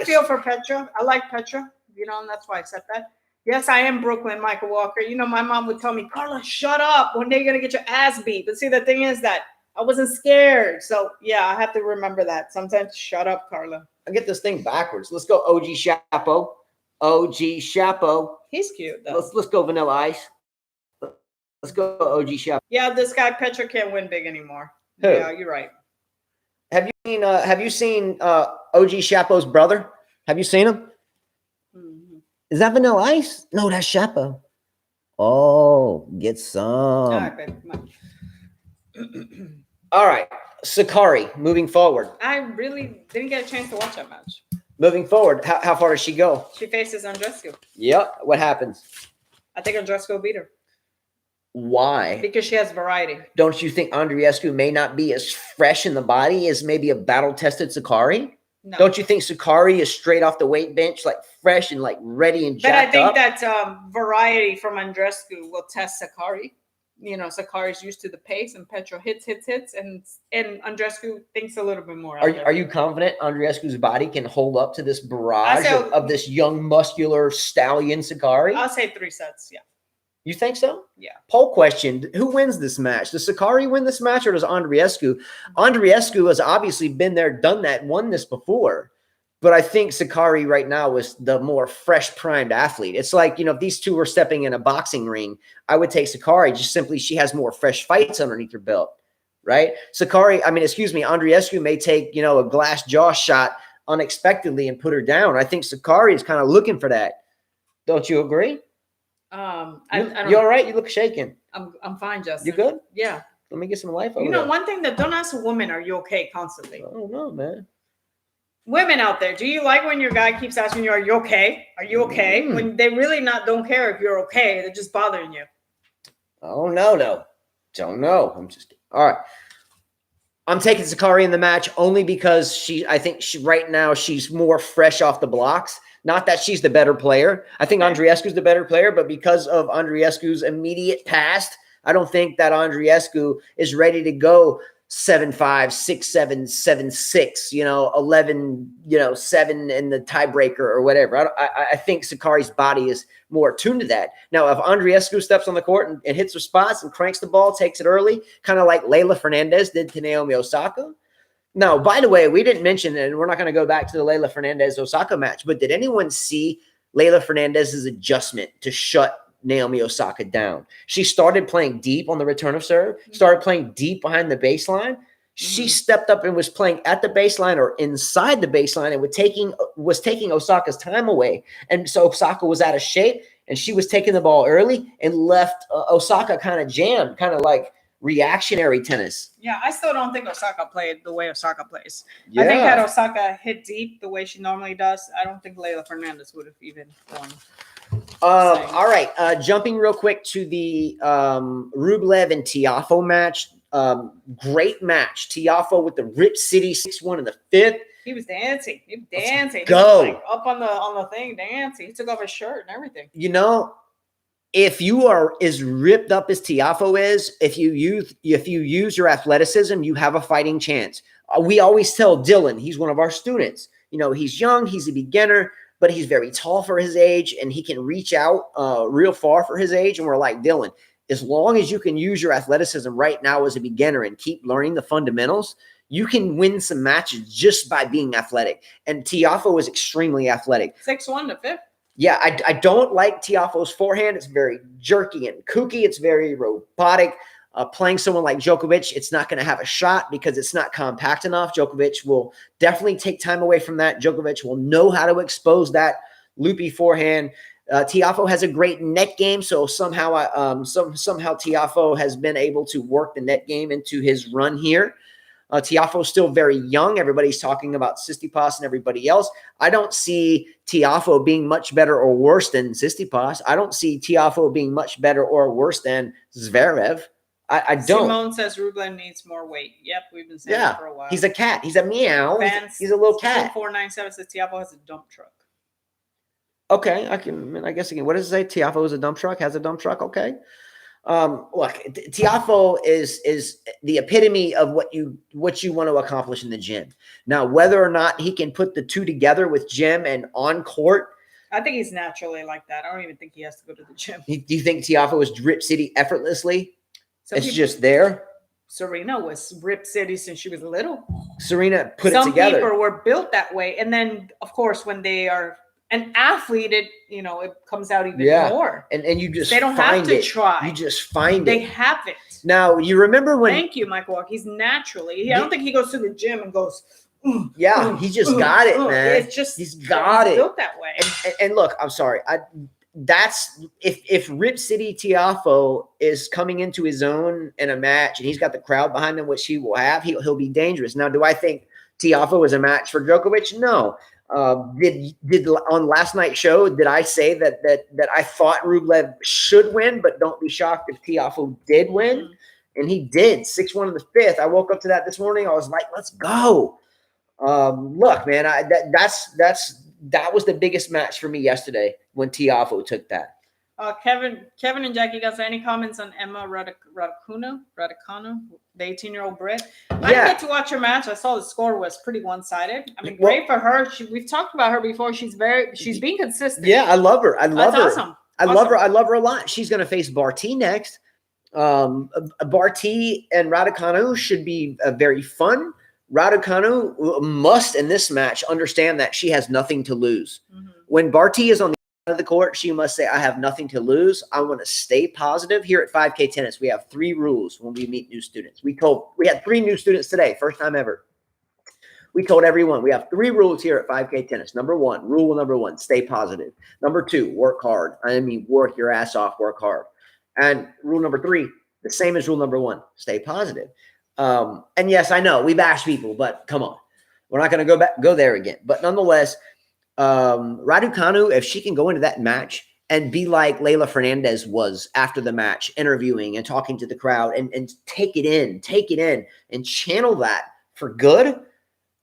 feel for Petra. I like Petra, and that's why I said that. Yes, I am Brooklyn, Michael Walker. My mom would tell me, Carla, shut up. One day you're going to get your ass beat. But see, the thing is that I wasn't scared. So, yeah, I have to remember that. Sometimes shut up, Carla. I get this thing backwards. Let's go OG Chapo. OG Chapo. He's cute, though. Let's go Vanilla Ice. Let's go OG Chapo. Yeah, this guy, Petra, can't win big anymore. Who? Yeah, you're right. Have you seen OG Chapo's brother? Have you seen him? Mm-hmm. Is that Vanilla Ice? No, that's Chapo. Oh, get some. All right, baby, come on. All right, Sakkari, moving forward. I really didn't get a chance to watch that match. Moving forward, how far does she go? She faces Andreescu. Yep. What happens? I think Andreescu beat her. Why? Because she has variety. Don't you think Andreescu may not be as fresh in the body as maybe a battle-tested Sakkari? No. Don't you think Sakkari is straight off the weight bench, like fresh and like ready and jacked up? But I think up? that variety from Andreescu will test Sakkari. Sakari's used to the pace, and Petro hits, and Andreescu thinks a little bit more. Are you confident Andreescu's body can hold up to this barrage say- of this young, muscular stallion Sakari? I'll say 3 sets. Yeah. You think so? Yeah. Poll question: who wins this match? Does Sakari win this match, or does Andreescu? Andreescu has obviously been there, done that, won this before. But I think Sakari right now is the more fresh, primed athlete. It's like, if these two were stepping in a boxing ring, I would take Sakari. Just simply, she has more fresh fights underneath her belt, right? Andreescu may take, a glass jaw shot unexpectedly and put her down. I think Sakari is kind of looking for that. Don't you agree? You all right? You look shaken. I'm fine, Justin. You good? Yeah. Let me get some life over there. One thing that don't ask a woman, are you okay, constantly? I don't know, man. Women out there, do you like when your guy keeps asking you, are you okay? Are you okay? When they really don't care if you're okay. They're just bothering you. Oh, no. Don't know. I'm just kidding. All right. I'm taking Sakari in the match only because I think right now she's more fresh off the blocks. Not that she's the better player. I think Andreescu's the better player, but because of Andreescu's immediate past, I don't think that Andreescu is ready to go 7-5, 6-7, 7-6, 11, 7 in the tiebreaker or whatever. I think Sakari's body is more attuned to that. Now, if Andreescu steps on the court and hits her spots and cranks the ball, takes it early, kind of like Leylah Fernandez did to Naomi Osaka. Now, by the way, we didn't mention, and we're not going to go back to the Leylah Fernandez-Osaka match, but did anyone see Leylah Fernandez's adjustment to shut Naomi Osaka down? She started playing deep on the return of serve, started playing deep behind the baseline. She stepped up and was playing at the baseline or inside the baseline and was taking Osaka's time away. And so Osaka was out of shape, and she was taking the ball early and left Osaka kind of jammed, kind of like reactionary tennis. Yeah, I still don't think Osaka played the way Osaka plays. Yeah. I think had Osaka hit deep the way she normally does, I don't think Leylah Fernandez would have even won. All right. Jumping real quick to the Rublev and Tiafoe match. Great match. Tiafoe with the Rip City 6-1 in the 5th. He was dancing. He was dancing. Go. He was up on the thing dancing. He took off his shirt and everything. If you are as ripped up as Tiafoe is, if you use your athleticism, you have a fighting chance. We always tell Dylan, he's one of our students. He's young, he's a beginner, but he's very tall for his age, and he can reach out real far for his age. And we're like, Dylan, as long as you can use your athleticism right now as a beginner and keep learning the fundamentals, you can win some matches just by being athletic. And Tiafoe is extremely athletic. 6-1 to 5th. Yeah, I don't like Tiafoe's forehand. It's very jerky and kooky. It's very robotic. Playing someone like Djokovic, it's not going to have a shot because it's not compact enough. Djokovic will definitely take time away from that. Djokovic will know how to expose that loopy forehand. Tiafoe has a great net game, so somehow Tiafoe has been able to work the net game into his run here. Tiafoe is still very young. Everybody's talking about Tsitsipas and everybody else. I don't see Tiafoe being much better or worse than Tsitsipas. I don't see Tiafoe being much better or worse than Zverev. I don't. Simone says Rublev needs more weight. Yep, we've been saying that for a while. He's a cat. He's a meow. He's a little cat. 497 says Tiafoe has a dump truck. Okay, I guess again. What does it say? Tiafoe is a dump truck. Has a dump truck. Okay. Look, Tiafoe is the epitome of what you want to accomplish in the gym. Now, whether or not he can put the two together with gym and on court, I think he's naturally like that. I don't even think he has to go to the gym. Do you think Tiafoe is Rip City effortlessly? It's just there. Serena was Rip City since she was little. Serena put it together. Some people were built that way, and then of course when they are an athlete, it comes out even more. And you just they don't have to try. You just find they have it. Now you remember when? Thank you, Mike Walk. He's naturally. I don't think he goes to the gym and goes. He just got it, man. It's just he's got it. Built that way. And look, I'm sorry. That's if Rip City Tiafoe is coming into his own in a match and he's got the crowd behind him, which he will have, he'll be dangerous. Now, do I think Tiafoe is a match for Djokovic? No. Did on last night's show, did I say that I thought Rublev should win, but don't be shocked if Tiafoe did win? And he did. 6-1 in the 5th. I woke up to that this morning. I was like, let's go. Look, man, that was the biggest match for me yesterday when Tiafoe took that. Kevin and Jackie got any comments on Emma Raducanu, the 18-year-old Brit? I didn't get to watch her match. I saw the score was pretty one-sided. I mean, great for her. We've talked about her before. She's being consistent. Yeah, I love her. I love her. Awesome. Love her. I love her a lot. She's going to face Barty next. Barty and Raducanu should be very fun. Raducanu must, in this match, understand that she has nothing to lose. Mm-hmm. When Barty is on the of the court, she must say, I have nothing to lose. I want to stay positive. Here at 5K Tennis, we have 3 rules when we meet new students. We had 3 new students today, first time ever. We told everyone we have 3 rules here at 5K Tennis. Rule number one, stay positive. Number 2, work hard. I mean, work your ass off, work hard. And rule number 3, the same as rule number 1, stay positive. And yes, I know we bash people, but come on, we're not going to go there again. But nonetheless, Raducanu, if she can go into that match and be like Leylah Fernandez was after the match, interviewing and talking to the crowd and take it in and channel that for good,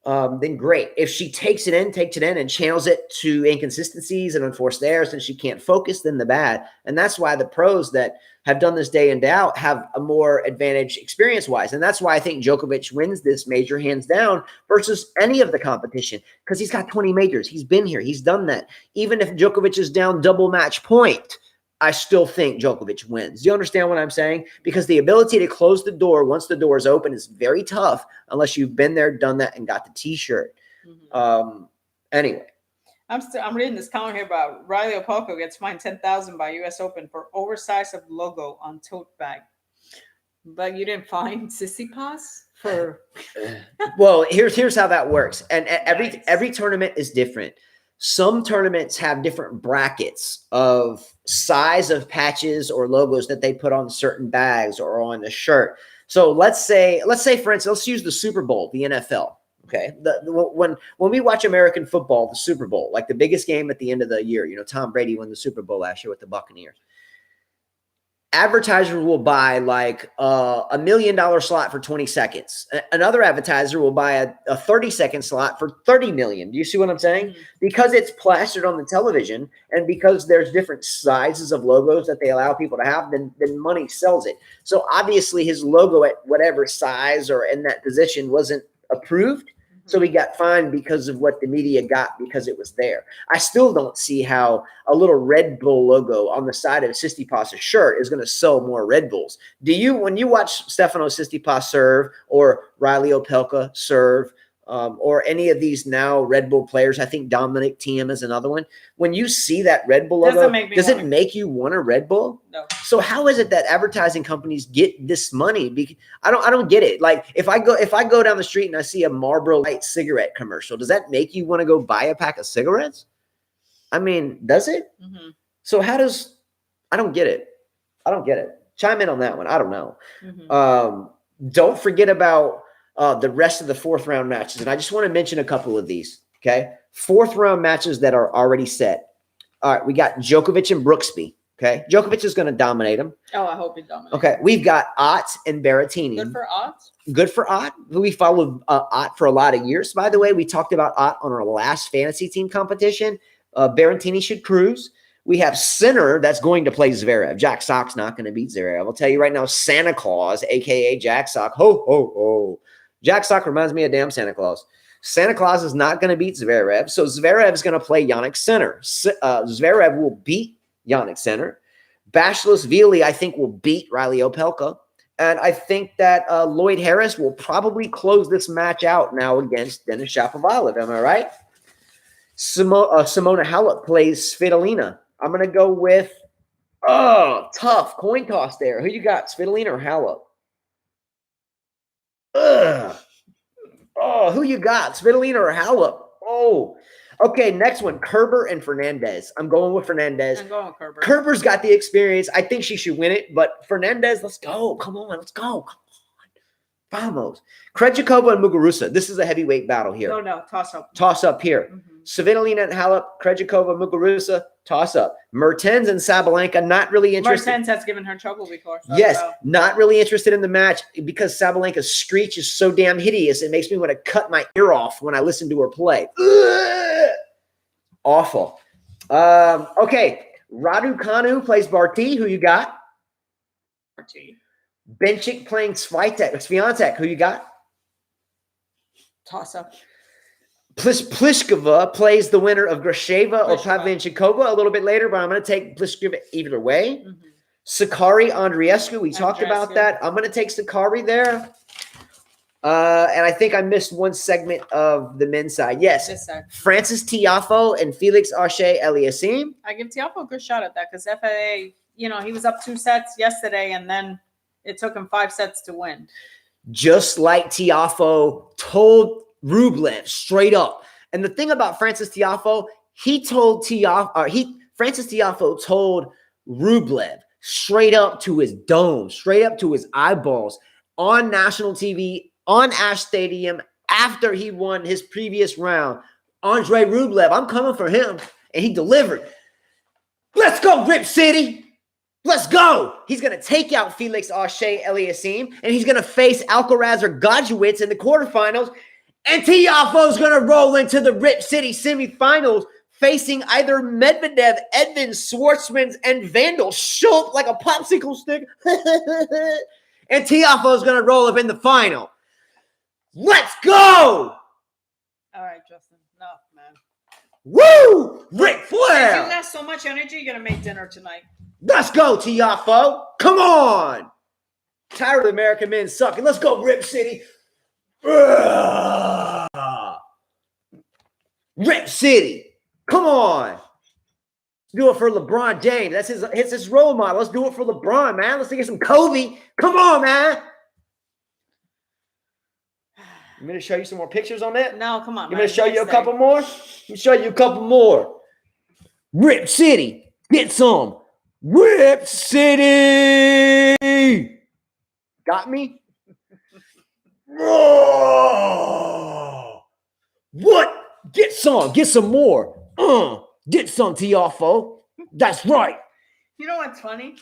then great. If she takes it in and channels it to inconsistencies and unforced errors and she can't focus, then the bad. And that's why the pros that have done this day in, day out have a more advantage experience-wise. And that's why I think Djokovic wins this major hands down versus any of the competition, because he's got 20 majors. He's been here. He's done that. Even if Djokovic is down double match point, I still think Djokovic wins. Do you understand what I'm saying? Because the ability to close the door once the door is open is very tough unless you've been there, done that, and got the T-shirt. Mm-hmm. Anyway. I'm reading this comment here about Riley Opelka gets fined $10,000 by U.S. Open for oversized of logo on tote bag. But you didn't find Tsitsipas for. Well, here's how that works, and every tournament is different. Some tournaments have different brackets of size of patches or logos that they put on certain bags or on the shirt. So let's say for instance, let's use the Super Bowl, the NFL. Okay, when we watch American football, the Super Bowl, like the biggest game at the end of the year, Tom Brady won the Super Bowl last year with the Buccaneers. Advertisers will buy like a $1 million slot for 20 seconds. Another advertiser will buy a 30-second slot for 30 million. Do you see what I'm saying? Mm-hmm. Because it's plastered on the television and because there's different sizes of logos that they allow people to have, then money sells it. So obviously his logo at whatever size or in that position wasn't approved. So he got fined because of what the media got because it was there. I still don't see how a little Red Bull logo on the side of Tsitsipas' shirt is going to sell more Red Bulls. Do you, when you watch Stefano Tsitsipas serve or Riley Opelka serve or any of these now Red Bull players, I think Dominic Thiem is another one. When you see that Red Bull logo, does it make you want a Red Bull? No. So how is it that advertising companies get this money? I don't get it. Like if I go down the street and I see a Marlboro Light cigarette commercial, does that make you want to go buy a pack of cigarettes? I mean, does it? Mm-hmm. So I don't get it. Chime in on that one. I don't know. Mm-hmm. Don't forget about the rest of the 4th round matches. And I just want to mention a couple of these. Okay. 4th round matches that are already set. All right. We got Djokovic and Brooksby. Okay. Djokovic is going to dominate him. Oh, I hope he dominates. Okay. We've got Ott and Berrettini. Good for Ott. We followed Ott for a lot of years. By the way, we talked about Ott on our last fantasy team competition. Berrettini should cruise. We have Sinner that's going to play Zverev. Jack Sock's not going to beat Zverev. I'll tell you right now, Santa Claus, a.k.a. Jack Sock. Ho, ho, ho. Jack Sock reminds me of damn Santa Claus. Santa Claus is not going to beat Zverev. So Zverev is going to play Jannik Sinner. Zverev will beat Jannik Sinner. Basilashvili, I think, will beat Riley Opelka. And I think that Lloyd Harris will probably close this match out now against Denis Shapovalov. Am I right? Simona Halep plays Svitolina. I'm going to go with, tough coin toss there. Who you got, Svitolina or Halep? Who you got, Svitolina or Halep? Oh, okay, next one, Kerber and Fernandez. I'm going with Fernandez. I'm going with Kerber. Kerber's got the experience. I think she should win it, but Fernandez, let's go. Come on, let's go. Come on. Vamos. Krejcikova and Muguruza. This is a heavyweight battle here. No, toss up. Toss up here. Mm-hmm. Svitolina and Halep, Krejcikova, Muguruza, toss up. Mertens and Sabalenka, not really interested. Mertens has given her trouble before. So yes, not really interested in the match because Sabalenka's screech is so damn hideous. It makes me want to cut my ear off when I listen to her play. Ugh! Awful. Okay, Raducanu plays Barty. Who you got? Benchik playing Swiatek. Who you got? Toss up. Pliskova plays the winner of Grasheva or Pliskova. Pavlyuchenkova a little bit later, but I'm going to take Pliskova either way. Sakari Andreescu, we talked about Andreescu. that. I'm going to take Sakari there. And I think I missed one segment of the men's side. Yes, This side. Francis Tiafoe and Felix Auger-Aliassime. I give Tiafoe a good shot at that because FAA, he was up 2 sets yesterday, and then it took him 5 sets to win. Just like Tiafoe told Rublev straight up. And the thing about Francis Tiafoe, Francis Tiafoe told Rublev straight up to his dome, straight up to his eyeballs on national TV, on Ash Stadium, after he won his previous round. Andre Rublev, I'm coming for him. And he delivered. Let's go, Rip City. Let's go. He's going to take out Felix Auger-Aliassime, and he's going to face Alcaraz or Gajewicz in the quarterfinals. And Tiafoe's going to roll into the Rip City semifinals, facing either Medvedev, Edmonds, Schwartzman, and Vandal. Shoot like a popsicle stick. And Tiafoe's going to roll up in the final. Let's go. All right, Justin. Enough, man. Woo! Ric If Flair. you got so much energy, you're going to make dinner tonight. Let's go, Tiafoe. Come on. Tired of the American men sucking. Let's go, Rip City. Rip City. Come on. Do it for LeBron James. That's his role model. Let's do it for LeBron, man. Let's get some Kobe. Come on, man. You want me to show you some more pictures on that? No, come on. You want me to show you a couple more? Let me show you a couple more. Rip City. Get some. Rip City. Got me? Oh, what? Get some. Get some more. Get some, Tiafoe. That's right. You know what's funny?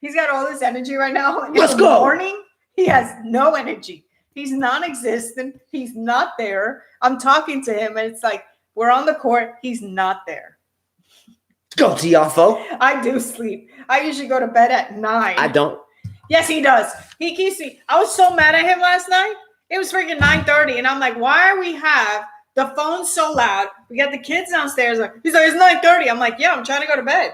He's got all this energy right now. In Let's the go. morning, he has no energy. He's non-existent. He's not there. I'm talking to him, and it's like we're on the court. He's not there. Go, Tiafoe. I do sleep. I usually go to bed at 9. I don't. Yes, he does. He keeps me. I was so mad at him last night. It was freaking 9:30, and I'm like, why are we have the phone so loud? We got the kids downstairs. He's like, it's 9:30. I'm like, yeah, I'm trying to go to bed.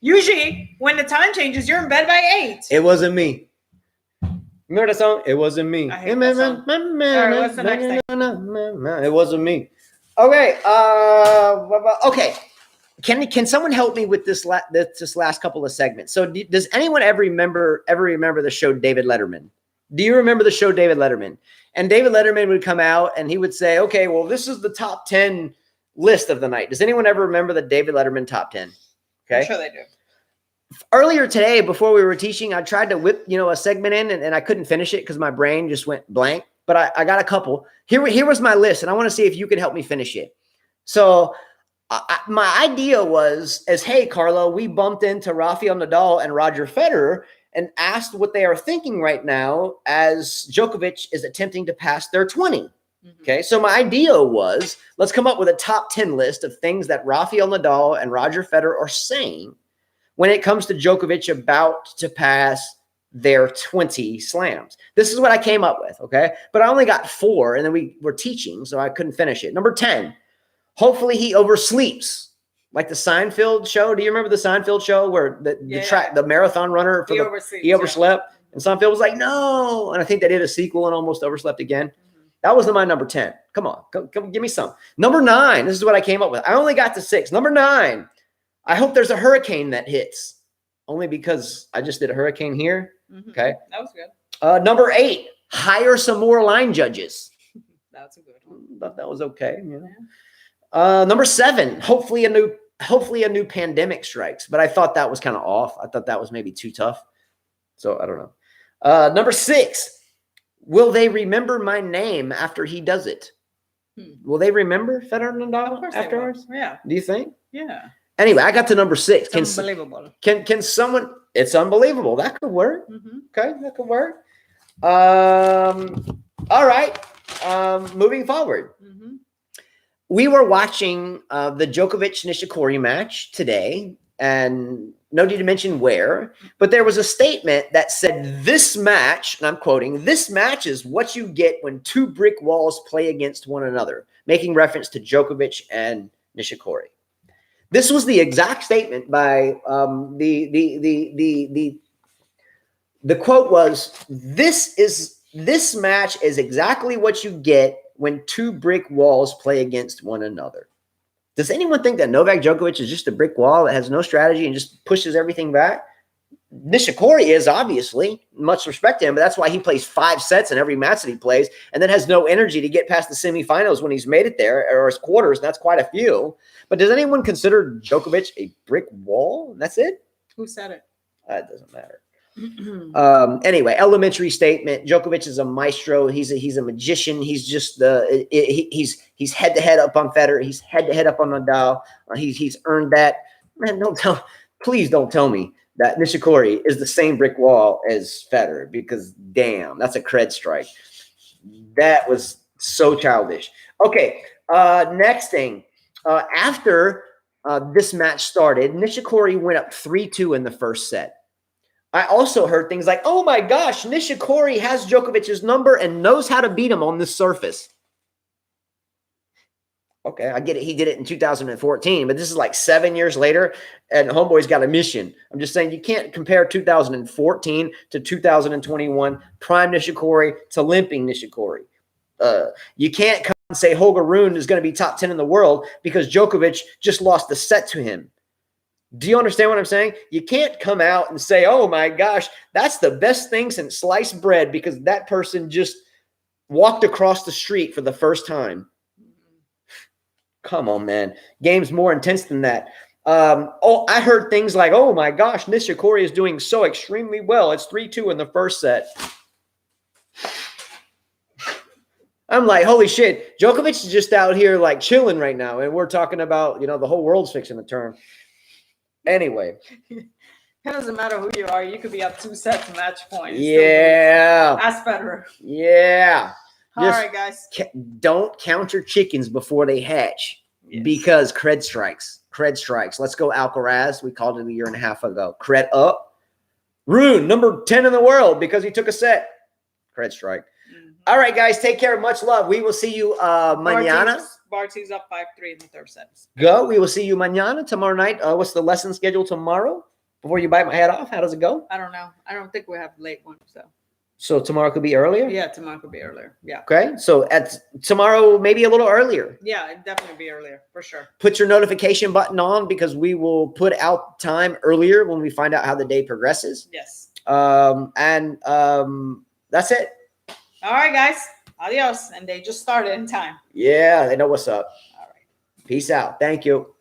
Usually, when the time changes, you're in bed by 8. It wasn't me. Remember that song? It wasn't me. I hate that song. All right, what's the next thing? It wasn't me. Okay. Okay. Can someone help me with this last couple of segments? So does anyone ever remember the show David Letterman? Do you remember the show David Letterman? And David Letterman would come out and he would say, okay, well, this is the top 10 list of the night. Does anyone ever remember the David Letterman top 10? Okay. I'm sure they do. Earlier today, before we were teaching, I tried to whip, a segment in and I couldn't finish it because my brain just went blank, but I got a couple. Here was my list and I want to see if you can help me finish it. So my idea was hey, Carlo, we bumped into Rafael Nadal and Roger Federer and asked what they are thinking right now as Djokovic is attempting to pass their 20. Mm-hmm. Okay, so my idea was let's come up with a top 10 list of things that Rafael Nadal and Roger Federer are saying when it comes to Djokovic about to pass their 20 slams. This is what I came up with, okay? But I only got 4, and then we were teaching, so I couldn't finish it. Number 10, hopefully he oversleeps. Like the Seinfeld show. Do you remember the Seinfeld show where the marathon runner He overslept? And Seinfeld was like, no. And I think they did a sequel and almost overslept again. Mm-hmm. That was my number 10. Come on, come give me some. Number 9, this is what I came up with. I only got to 6. Number 9, I hope there's a hurricane that hits. Only because I just did a hurricane here. Mm-hmm. Okay. That was good. Number 8, hire some more line judges. That's a good one. Thought that was okay. Number 7, hopefully a new pandemic strikes, but I thought that was kind of off. I thought that was maybe too tough. So I don't know. Number 6, will they remember my name after he does it? Will they remember Federer and Nadal afterwards? Yeah. Do you think? Yeah. Anyway, I got to number 6. It's unbelievable. Can someone? It's unbelievable. That could work. Mm-hmm. Okay, that could work. All right. Moving forward. Mm-hmm. We were watching the Djokovic-Nishikori match today, and no need to mention where, but there was a statement that said this match, and I'm quoting, this match is what you get when two brick walls play against one another, making reference to Djokovic and Nishikori. This was the exact statement by the quote was, this match is exactly what you get when two brick walls play against one another. Does anyone think that Novak Djokovic is just a brick wall that has no strategy and just pushes everything back? Nishikori is, obviously, much respect to him, but that's why he plays 5 sets in every match that he plays and then has no energy to get past the semifinals when he's made it there, or his quarters, and that's quite a few. But does anyone consider Djokovic a brick wall? That's it? Who said it? That doesn't matter. Anyway, elementary statement. Djokovic is a maestro. He's a magician. He's just he's head to head up on Federer. He's head to head up on Nadal. He's earned that. Man, please don't tell me that Nishikori is the same brick wall as Federer, because damn, that's a cred strike. That was so childish. Okay, next thing. After this match started, Nishikori went up 3-2 in the first set. I also heard things like, oh my gosh, Nishikori has Djokovic's number and knows how to beat him on this surface. Okay, I get it. He did it in 2014, but this is like 7 years later, and Homeboy's got a mission. I'm just saying you can't compare 2014 to 2021 prime Nishikori to limping Nishikori. You can't come and say Holger Rune is going to be top 10 in the world because Djokovic just lost a set to him. Do you understand what I'm saying? You can't come out and say, oh my gosh, that's the best thing since sliced bread because that person just walked across the street for the first time. Come on, man. Game's more intense than that. I heard things like, oh my gosh, Nishikori is doing so extremely well. It's 3-2 in the first set. I'm like, holy shit. Djokovic is just out here like chilling right now. And we're talking about, the whole world's fixing to turn. Anyway. It doesn't matter who you are. You could be up 2 sets match point. Yeah. Ask Federer. Yeah. All right, guys. Don't count your chickens before they hatch because cred strikes. Cred strikes. Let's go Alcaraz. We called it a year and a half ago. Cred up. Rune, number 10 in the world because he took a set. Cred strike. All right, guys. Take care. Much love. We will see you mañana. Barty's up 5-3 in the third set. Go. We will see you mañana, tomorrow night. What's the lesson schedule tomorrow? Before you bite my head off, how does it go? I don't know. I don't think we have late one. So tomorrow could be earlier? Yeah, tomorrow could be earlier. Yeah. Okay. So tomorrow, maybe a little earlier. Yeah, it'd definitely be earlier for sure. Put your notification button on because we will put out time earlier when we find out how the day progresses. Yes. That's it. All right, guys. Adios. And they just started in time. Yeah, they know what's up. All right. Peace out. Thank you.